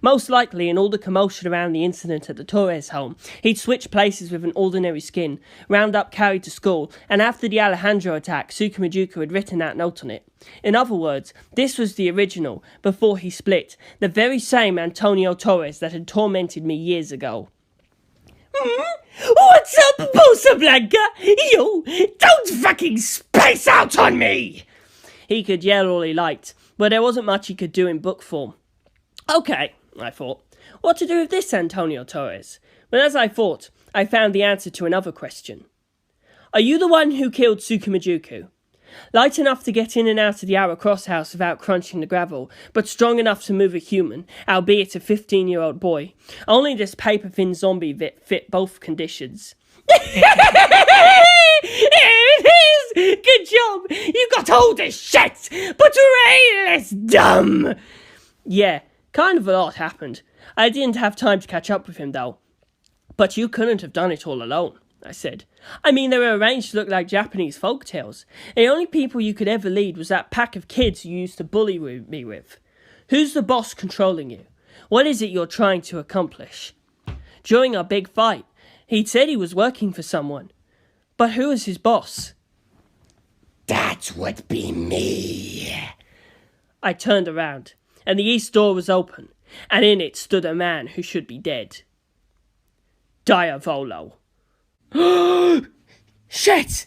Most likely, in all the commotion around the incident at the Torres home, he'd switched places with an ordinary skin, Roundup carried to school, and after the Alejandro attack, Tsukumajuku had written that note on it. In other words, this was the original, before he split, the very same Antonio Torres that had tormented me years ago. What's up, Bosa Blanca? You don't fucking space out on me! He could yell all he liked, but there wasn't much he could do in book form. Okay, I thought. What to do with this, Antonio Torres? But as I thought, I found the answer to another question. Are you the one who killed Tsukumajuku? Light enough to get in and out of the Arrow Cross house without crunching the gravel, but strong enough to move a human, albeit a 15-year-old boy. Only this paper-thin zombie fit both conditions. There it is! Good job! You got all this shit, but way less dumb! Yeah, kind of a lot happened. I didn't have time to catch up with him, though. But you couldn't have done it all alone, I said. I mean, they were arranged to look like Japanese folk tales. The only people you could ever lead was that pack of kids you used to bully me with. Who's the boss controlling you? What is it you're trying to accomplish? During our big fight, he'd said he was working for someone. But who was his boss? That would be me. I turned around, and the east door was open, and in it stood a man who should be dead. Diavolo. Shit!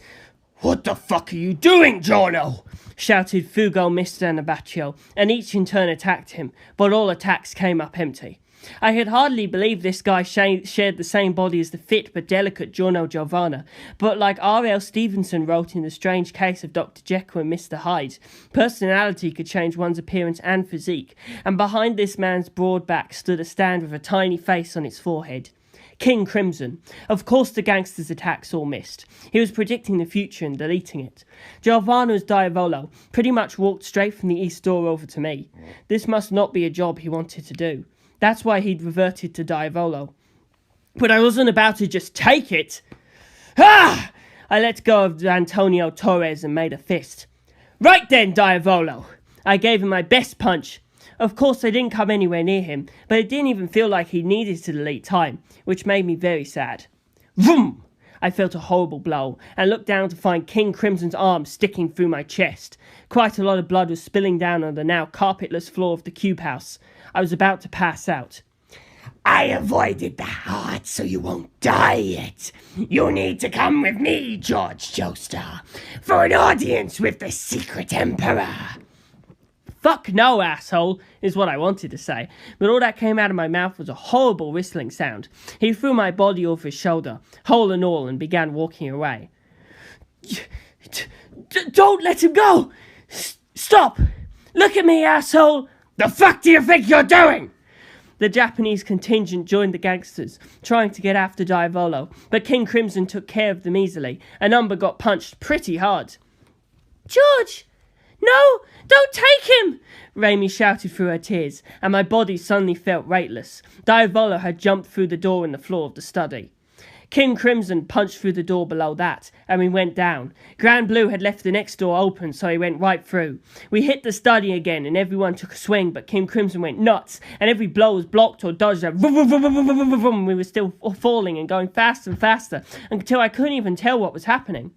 "What the fuck are you doing, Giorno?" shouted Fugo, Mr. and Abaccio, and each in turn attacked him, but all attacks came up empty. I could hardly believe this guy shared the same body as the fit but delicate Giorno Giovanna, but like R.L. Stevenson wrote in The Strange Case of Dr. Jekyll and Mr. Hyde, personality could change one's appearance and physique, and behind this man's broad back stood a stand with a tiny face on its forehead. King Crimson. Of course the gangster's attacks all missed. He was predicting the future and deleting it. Giovanna's Diavolo pretty much walked straight from the east door over to me. This must not be a job he wanted to do. That's why he'd reverted to Diavolo. But I wasn't about to just take it. Ah! I let go of Antonio Torres and made a fist. Right then, Diavolo! I gave him my best punch. Of course, I didn't come anywhere near him, but it didn't even feel like he needed to delete time, which made me very sad. Vroom! I felt a horrible blow, and looked down to find King Crimson's arm sticking through my chest. Quite a lot of blood was spilling down on the now carpetless floor of the cube house. I was about to pass out. I avoided the heart so you won't die yet. You need to come with me, Jorge Joestar, for an audience with the secret emperor. Fuck no, asshole, is what I wanted to say, but all that came out of my mouth was a horrible whistling sound. He threw my body over his shoulder, hole and all, and began walking away. Don't let him go! Stop! Look at me, asshole! The fuck do you think you're doing? The Japanese contingent joined the gangsters, trying to get after Diavolo, but King Crimson took care of them easily, and Umber got punched pretty hard. George! No! Don't take him! Raimi shouted through her tears, and my body suddenly felt weightless. Diavolo had jumped through the door in the floor of the study. King Crimson punched through the door below that, and we went down. Grand Blue had left the next door open, so he went right through. We hit the study again, and everyone took a swing, but King Crimson went nuts, and every blow was blocked or dodged. We were still falling and going faster and faster, until I couldn't even tell what was happening.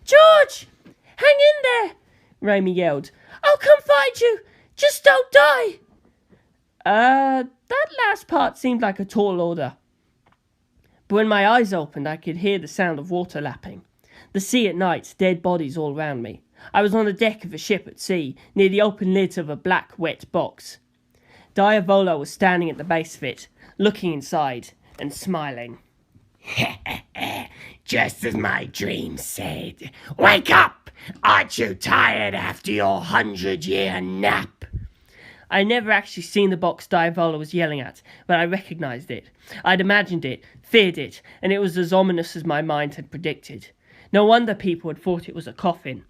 George! Hang in there! Raimi yelled. I'll come find you! Just don't die! That last part seemed like a tall order. But when my eyes opened, I could hear the sound of water lapping. The sea at night, dead bodies all round me. I was on the deck of a ship at sea, near the open lids of a black, wet box. Diavolo was standing at the base of it, looking inside and smiling. Just as my dream said. Wake up! Aren't you tired after your 100-year nap? I never actually seen the box Diavolo was yelling at, but I recognised it. I'd imagined it, feared it, and it was as ominous as my mind had predicted. No wonder people had thought it was a coffin.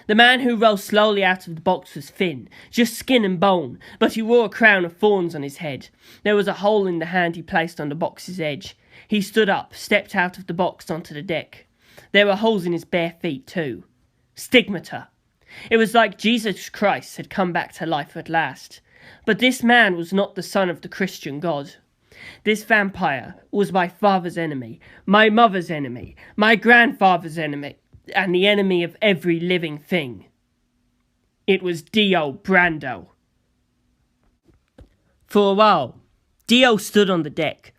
The man who rose slowly out of the box was thin, just skin and bone, but he wore a crown of thorns on his head. There was a hole in the hand he placed on the box's edge. He stood up, stepped out of the box onto the deck. There were holes in his bare feet too. Stigmata. It was like Jesus Christ had come back to life at last. But this man was not the son of the Christian God. This vampire was my father's enemy, my mother's enemy, my grandfather's enemy, and the enemy of every living thing. It was Dio Brando. For a while, Dio stood on the deck,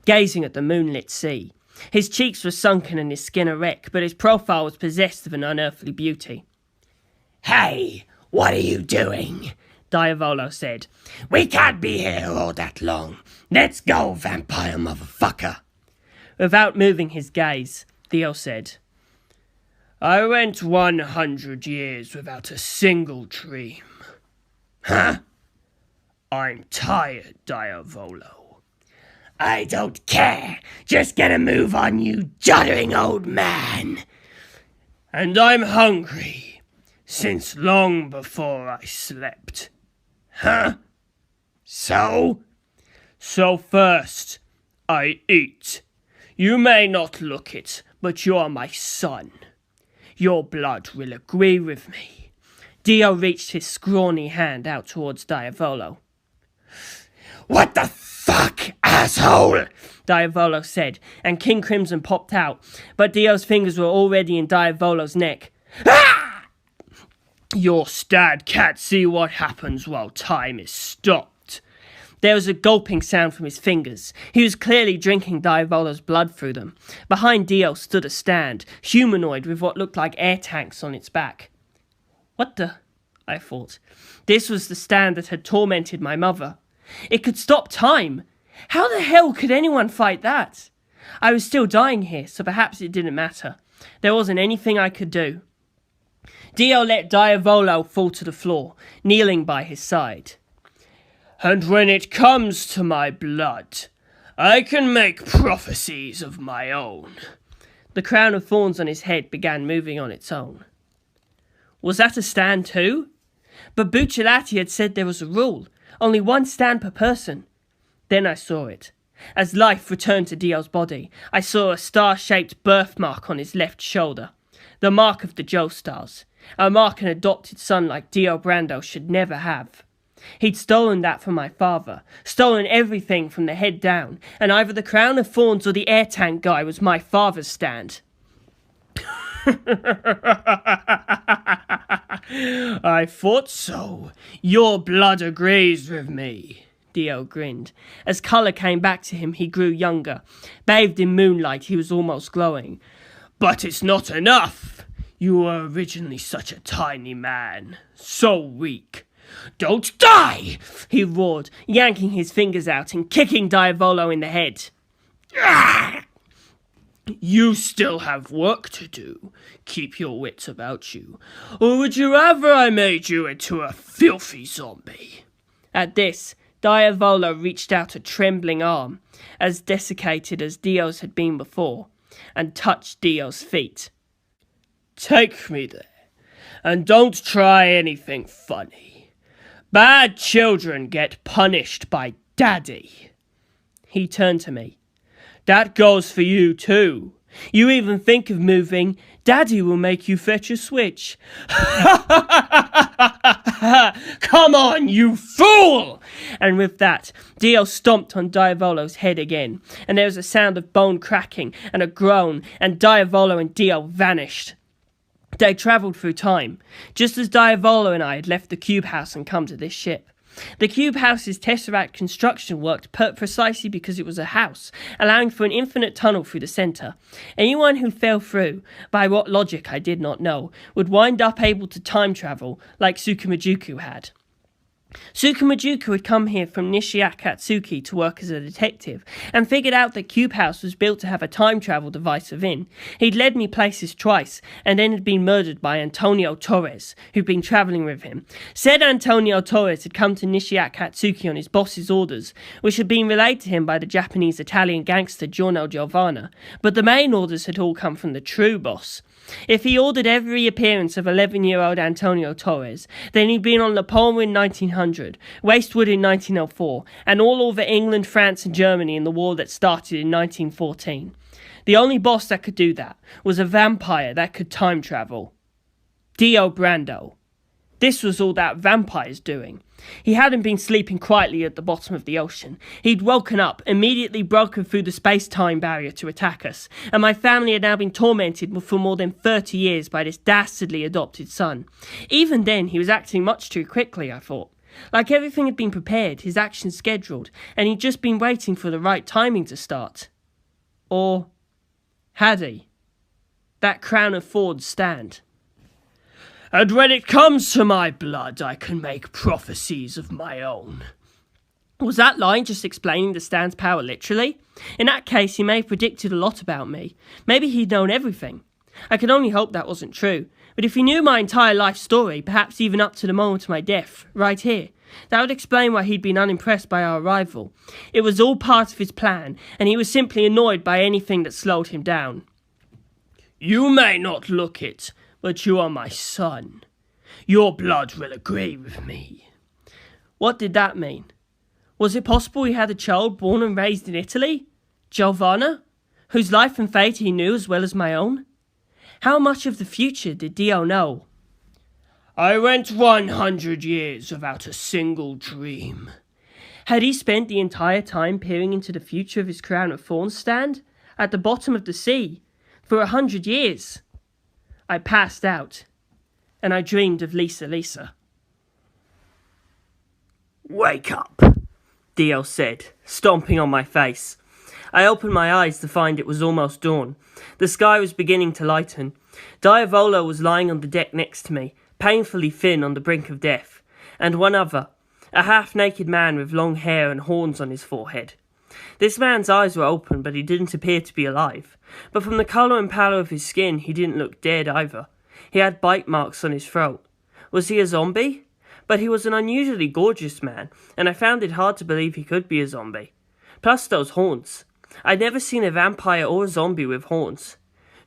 gazing at the moonlit sea. His cheeks were sunken and his skin a wreck, but his profile was possessed of an unearthly beauty. Hey, what are you doing? Diavolo said. We can't be here all that long. Let's go, vampire motherfucker. Without moving his gaze, Dio said, I went 100 years without a single dream. Huh? I'm tired, Diavolo. I don't care. Just get a move on, you doddering old man. And I'm hungry. Since long before I slept. Huh? So? So first, I eat. You may not look it, but you're my son. Your blood will agree with me. Dio reached his scrawny hand out towards Diavolo. What the fuck, asshole? Diavolo said, and King Crimson popped out, but Dio's fingers were already in Diavolo's neck. Ah! Your stad can't see what happens while time is stopped. There was a gulping sound from his fingers. He was clearly drinking Diavolo's blood through them. Behind Dio stood a stand, humanoid with what looked like air tanks on its back. What the? I thought. This was the stand that had tormented my mother. It could stop time. How the hell could anyone fight that? I was still dying here, so perhaps it didn't matter. There wasn't anything I could do. Dio let Diavolo fall to the floor, kneeling by his side. And when it comes to my blood, I can make prophecies of my own. The crown of thorns on his head began moving on its own. Was that a stand too? But Bucciolati had said there was a rule, only one stand per person. Then I saw it. As life returned to Dio's body, I saw a star-shaped birthmark on his left shoulder. The mark of the Joestars. A mark an adopted son like Dio Brando should never have. He'd stolen that from my father, stolen everything from the head down, and either the crown of thorns or the air tank guy was my father's stand. I thought so. Your blood agrees with me. Dio grinned. As colour came back to him, he grew younger. Bathed in moonlight, he was almost glowing. But it's not enough. You were originally such a tiny man. So weak. Don't die! He roared, yanking his fingers out and kicking Diavolo in the head. Ah! You still have work to do. Keep your wits about you. Or would you rather I made you into a filthy zombie? At this, Diavolo reached out a trembling arm, as desiccated as Dio's had been before, and touched Dio's feet. Take me there, and don't try anything funny. Bad children get punished by Daddy. He turned to me. That goes for you too. You even think of moving, Daddy will make you fetch a switch. Come on, you fool! And with that, Dio stomped on Diavolo's head again, and there was a sound of bone cracking and a groan, and Diavolo and Dio vanished. They travelled through time, just as Diavolo and I had left the cube house and come to this ship. The cube house's tesseract construction worked precisely because it was a house, allowing for an infinite tunnel through the centre. Anyone who fell through, by what logic I did not know, would wind up able to time travel, like Tsukumajuku had. Tsukumajuku had come here from Nishiakatsuki to work as a detective, and figured out that Cube House was built to have a time travel device within. He'd led me places twice, and then had been murdered by Antonio Torres, who'd been travelling with him. Said Antonio Torres had come to Nishiakatsuki on his boss's orders, which had been relayed to him by the Japanese-Italian gangster Giorno, but the main orders had all come from the true boss. If he ordered every appearance of 11-year-old Antonio Torres, then he'd been on La Palma in 1900, Wastewood in 1904, and all over England, France and Germany in the war that started in 1914. The only boss that could do that was a vampire that could time travel. Dio Brando. This was all that vampire's doing. He hadn't been sleeping quietly at the bottom of the ocean. He'd woken up, immediately broken through the space-time barrier to attack us, and my family had now been tormented for more than 30 years by this dastardly adopted son. Even then, he was acting much too quickly, I thought. Like everything had been prepared, his actions scheduled, and he'd just been waiting for the right timing to start. Or had he? That crown of thorns stand. And when it comes to my blood, I can make prophecies of my own. Was that line just explaining the stand's power literally? In that case, he may have predicted a lot about me. Maybe he'd known everything. I could only hope that wasn't true. But if he knew my entire life story, perhaps even up to the moment of my death, right here, that would explain why he'd been unimpressed by our arrival. It was all part of his plan, and he was simply annoyed by anything that slowed him down. You may not look it, but you are my son. Your blood will agree with me. What did that mean? Was it possible he had a child born and raised in Italy? Giovanna? Whose life and fate he knew as well as my own? How much of the future did Dio know? I went 100 years without a single dream. Had he spent the entire time peering into the future of his crown of thorns stand? At the bottom of the sea? For 100 years? I passed out, and I dreamed of Lisa. Wake up. Dio said, stomping on my face. I opened my eyes to find it was almost dawn. The sky was beginning to lighten. Diavolo was lying on the deck next to me, painfully thin on the brink of death, and one other, a half-naked man with long hair and horns on his forehead. This man's eyes were open, but he didn't appear to be alive. But from the colour and pallor of his skin, he didn't look dead either. He had bite marks on his throat. Was he a zombie? But he was an unusually gorgeous man, and I found it hard to believe he could be a zombie. Plus those horns. I'd never seen a vampire or a zombie with horns.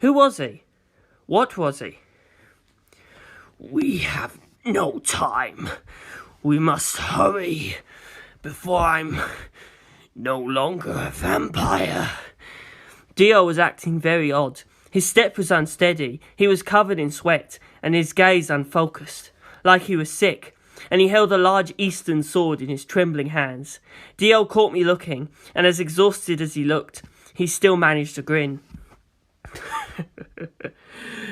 Who was he? What was he? We have no time. We must hurry before I'm no longer a vampire. Dio was acting very odd. His step was unsteady, he was covered in sweat, and his gaze unfocused, like he was sick, and he held a large eastern sword in his trembling hands. Dio caught me looking, and as exhausted as he looked, he still managed to grin.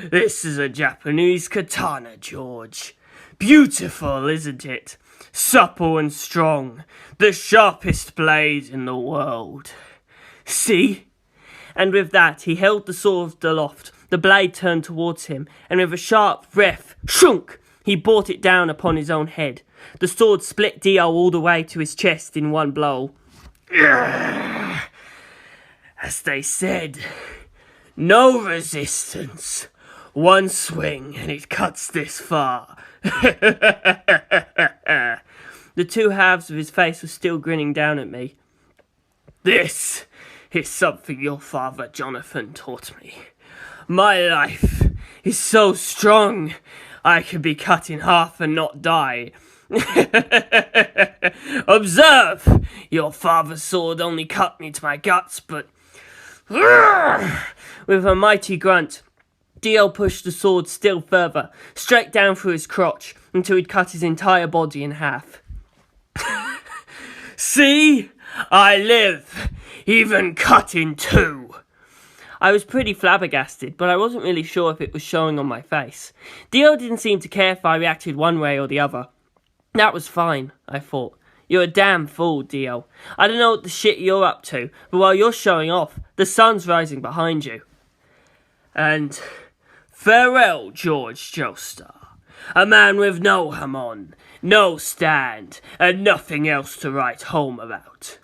This is a Japanese katana, George. Beautiful, isn't it? Supple and strong. The sharpest blade in the world. See? And with that, he held the sword aloft. The blade turned towards him, and with a sharp breath, shunk, he brought it down upon his own head. The sword split Dio all the way to his chest in one blow. As they said, no resistance. One swing and it cuts this far. The two halves of his face were still grinning down at me. This is something your father Jonathan taught me. My life is so strong, I could be cut in half and not die. Observe! Your father's sword only cut me to my guts, but... With a mighty grunt, Dio pushed the sword still further, straight down through his crotch, until he'd cut his entire body in half. See? I live, even cut in two. I was pretty flabbergasted, but I wasn't really sure if it was showing on my face. Dio didn't seem to care if I reacted one way or the other. That was fine, I thought. You're a damn fool, Dio. I don't know what the shit you're up to, but while you're showing off, the sun's rising behind you. And farewell, Jorge Joestar. A man with no hamon, no stand, and nothing else to write home about.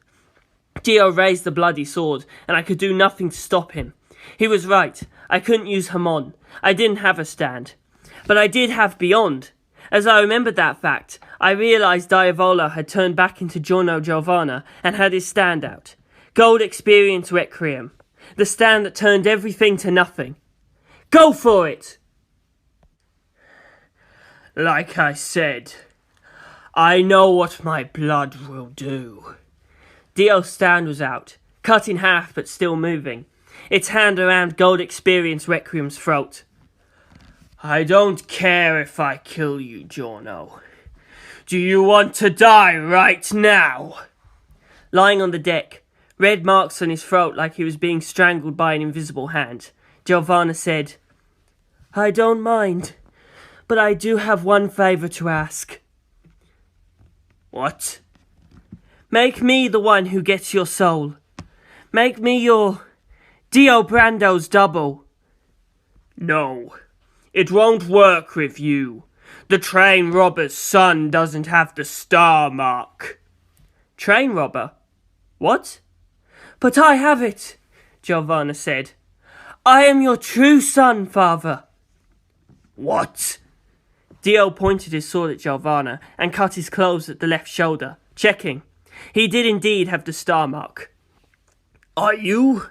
Dio raised the bloody sword, and I could do nothing to stop him. He was right. I couldn't use hamon. I didn't have a stand. But I did have beyond. As I remembered that fact, I realised Diavolo had turned back into Giorno Giovanna and had his stand out. Gold Experience Requiem. The stand that turned everything to nothing. Go for it! Like I said, I know what my blood will do. Dio's stand was out, cut in half but still moving, its hand around Gold Experience Requiem's throat. I don't care if I kill you, Giorno. Do you want to die right now? Lying on the deck, red marks on his throat like he was being strangled by an invisible hand, Giovanna said, I don't mind, but I do have one favour to ask. What? Make me the one who gets your soul. Make me your Dio Brando's double. No, it won't work with you. The train robber's son doesn't have the star mark. Train robber? What? But I have it, Giovanna said. I am your true son, father. What? Dio pointed his sword at Giovanna and cut his clothes at the left shoulder, checking. He did indeed have the star mark. Are you?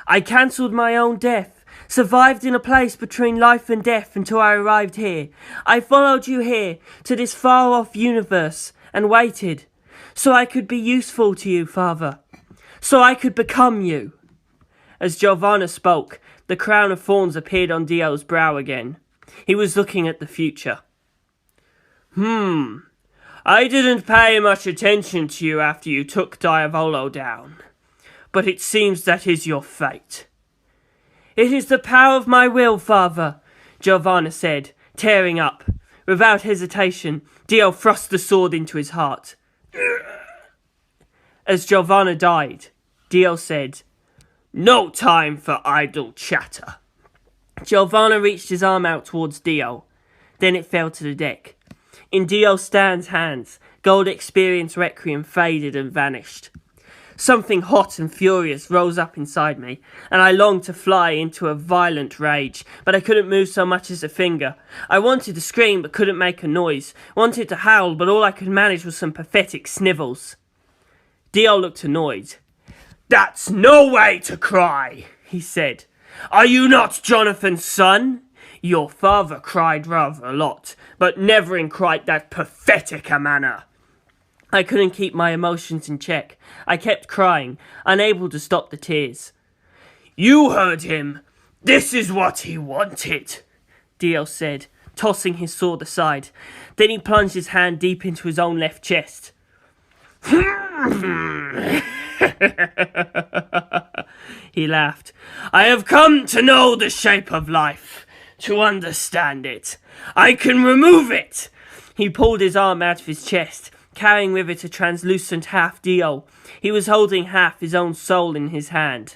I cancelled my own death, survived in a place between life and death until I arrived here. I followed you here to this far-off universe and waited, so I could be useful to you, father. So I could become you. As Giovanna spoke, the crown of thorns appeared on Dio's brow again. He was looking at the future. I didn't pay much attention to you after you took Diavolo down, but it seems that is your fate. It is the power of my will, father, Giovanna said, tearing up. Without hesitation, Dio thrust the sword into his heart. As Giovanna died, Dio said, "No time for idle chatter." Giovanna reached his arm out towards Dio. Then it fell to the deck. In Dio Stan's hands, Gold Experience Requiem faded and vanished. Something hot and furious rose up inside me, and I longed to fly into a violent rage, but I couldn't move so much as a finger. I wanted to scream but couldn't make a noise, wanted to howl but all I could manage was some pathetic snivels. Dio looked annoyed. "That's no way to cry," he said. "Are you not Jonathan's son? Your father cried rather a lot, but never in quite that pathetic a manner." I couldn't keep my emotions in check. I kept crying, unable to stop the tears. "You heard him. This is what he wanted," Dio said, tossing his sword aside. Then he plunged his hand deep into his own left chest. He laughed. "I have come to know the shape of life, to understand it. I can remove it." He pulled his arm out of his chest, carrying with it a translucent half Dio. He was holding half his own soul in his hand.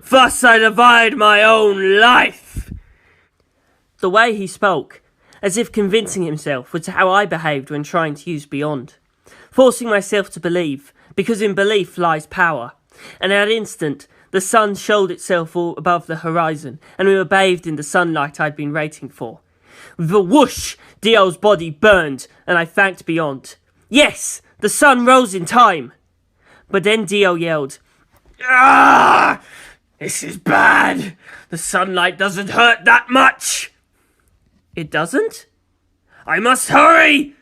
"Thus I divide my own life." The way he spoke, as if convincing himself, was how I behaved when trying to use Beyond. Forcing myself to believe, because in belief lies power. And at that instant, the sun showed itself all above the horizon, and we were bathed in the sunlight I'd been waiting for. With a whoosh, Dio's body burned, and I thanked Beyond. Yes, the sun rose in time. But then Dio yelled, "Ah! This is bad. The sunlight doesn't hurt that much." "It doesn't?" "I must hurry!"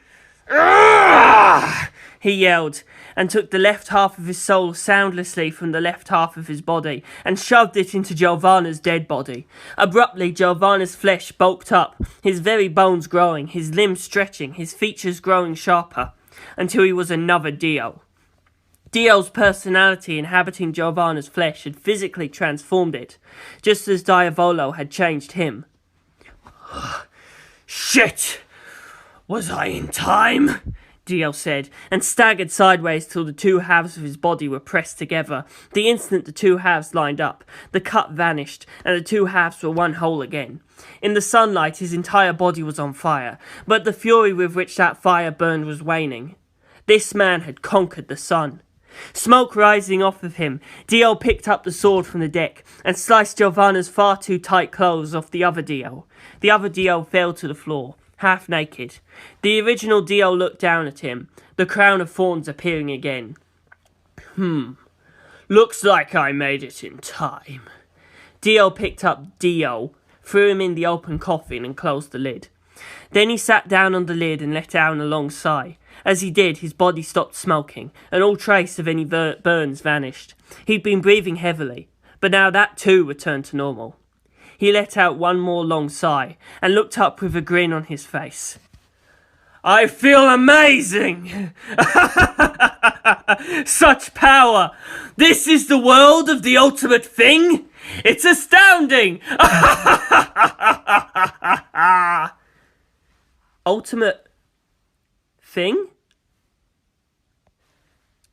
"Ah!" he yelled, and took the left half of his soul soundlessly from the left half of his body, and shoved it into Giovanna's dead body. Abruptly, Giovanna's flesh bulked up, his very bones growing, his limbs stretching, his features growing sharper, until he was another Dio. Dio's personality inhabiting Giovanna's flesh had physically transformed it, just as Diavolo had changed him. "Shit! Was I in time?" Dio said, and staggered sideways till the two halves of his body were pressed together. The instant the two halves lined up, the cut vanished, and the two halves were one whole again. In the sunlight, his entire body was on fire, but the fury with which that fire burned was waning. This man had conquered the sun. Smoke rising off of him, Dio picked up the sword from the deck and sliced Giovanna's far too tight clothes off the other Dio. The other Dio fell to the floor, half naked. The original Dio looked down at him, the crown of thorns appearing again. Looks like I made it in time." Dio picked up Dio, threw him in the open coffin and closed the lid. Then he sat down on the lid and let out a long sigh. As he did, his body stopped smoking, and all trace of any burns vanished. He'd been breathing heavily, but now that too returned to normal. He let out one more long sigh, and looked up with a grin on his face. "I feel amazing! Such power! This is the world of the ultimate thing? It's astounding! Ultimate thing?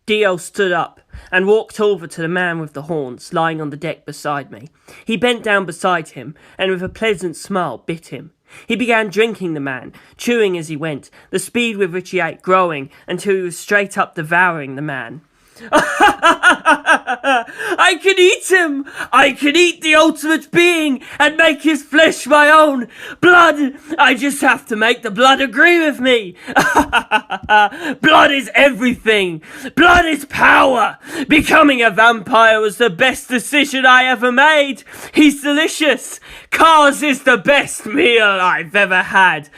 Dio stood up and walked over to the man with the horns lying on the deck beside me. He bent down beside him and with a pleasant smile bit him. He began drinking the man, chewing as he went, the speed with which he ate growing until he was straight up devouring the man. I can eat him! I can eat the ultimate being and make his flesh my own! Blood! I just have to make the blood agree with me! Blood is everything! Blood is power! Becoming a vampire was the best decision I ever made! He's delicious! Cars is the best meal I've ever had!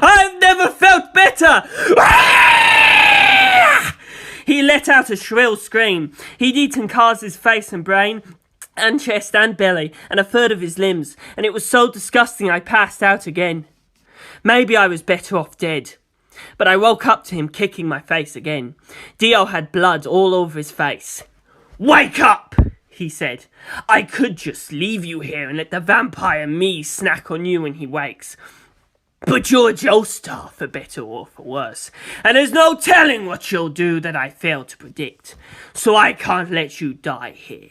I've never felt better! He let out a shrill scream. He'd eaten Kars's face and brain, and chest and belly, and a third of his limbs, and it was so disgusting I passed out again. Maybe I was better off dead. But I woke up to him kicking my face again. Dio had blood all over his face. "Wake up!" he said. "I could just leave you here and let the vampire me snack on you when he wakes. But you're Joestar, for better or for worse, and there's no telling what you'll do that I fail to predict, so I can't let you die here.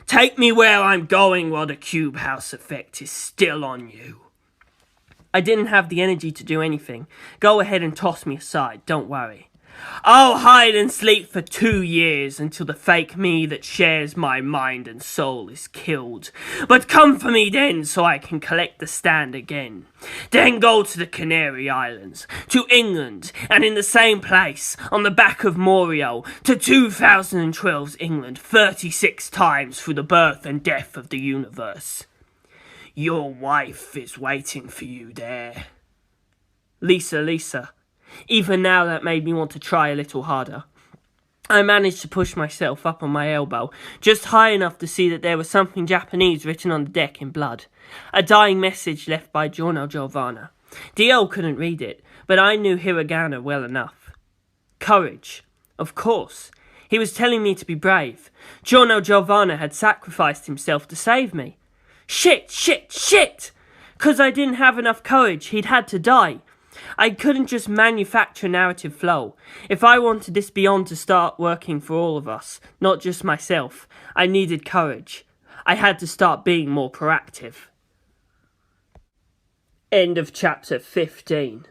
Take me where I'm going while the cube house effect is still on you. I didn't have the energy to do anything. Go ahead and toss me aside, don't worry. I'll hide and sleep for 2 years until the fake me that shares my mind and soul is killed. But come for me then so I can collect the stand again. Then go to the Canary Islands, to England, and in the same place, on the back of Morio, to 2012's England 36 times through the birth and death of the universe. Your wife is waiting for you there. Lisa. Even now that made me want to try a little harder. I managed to push myself up on my elbow, just high enough to see that there was something Japanese written on the deck in blood. A dying message left by Giovanna. Dio couldn't read it, but I knew hiragana well enough. Courage. Of course. He was telling me to be brave. Giovanna had sacrificed himself to save me. Shit! 'Cause I didn't have enough courage, he'd had to die. I couldn't just manufacture narrative flow. If I wanted this beyond to start working for all of us, not just myself, I needed courage. I had to start being more proactive. End of chapter 15.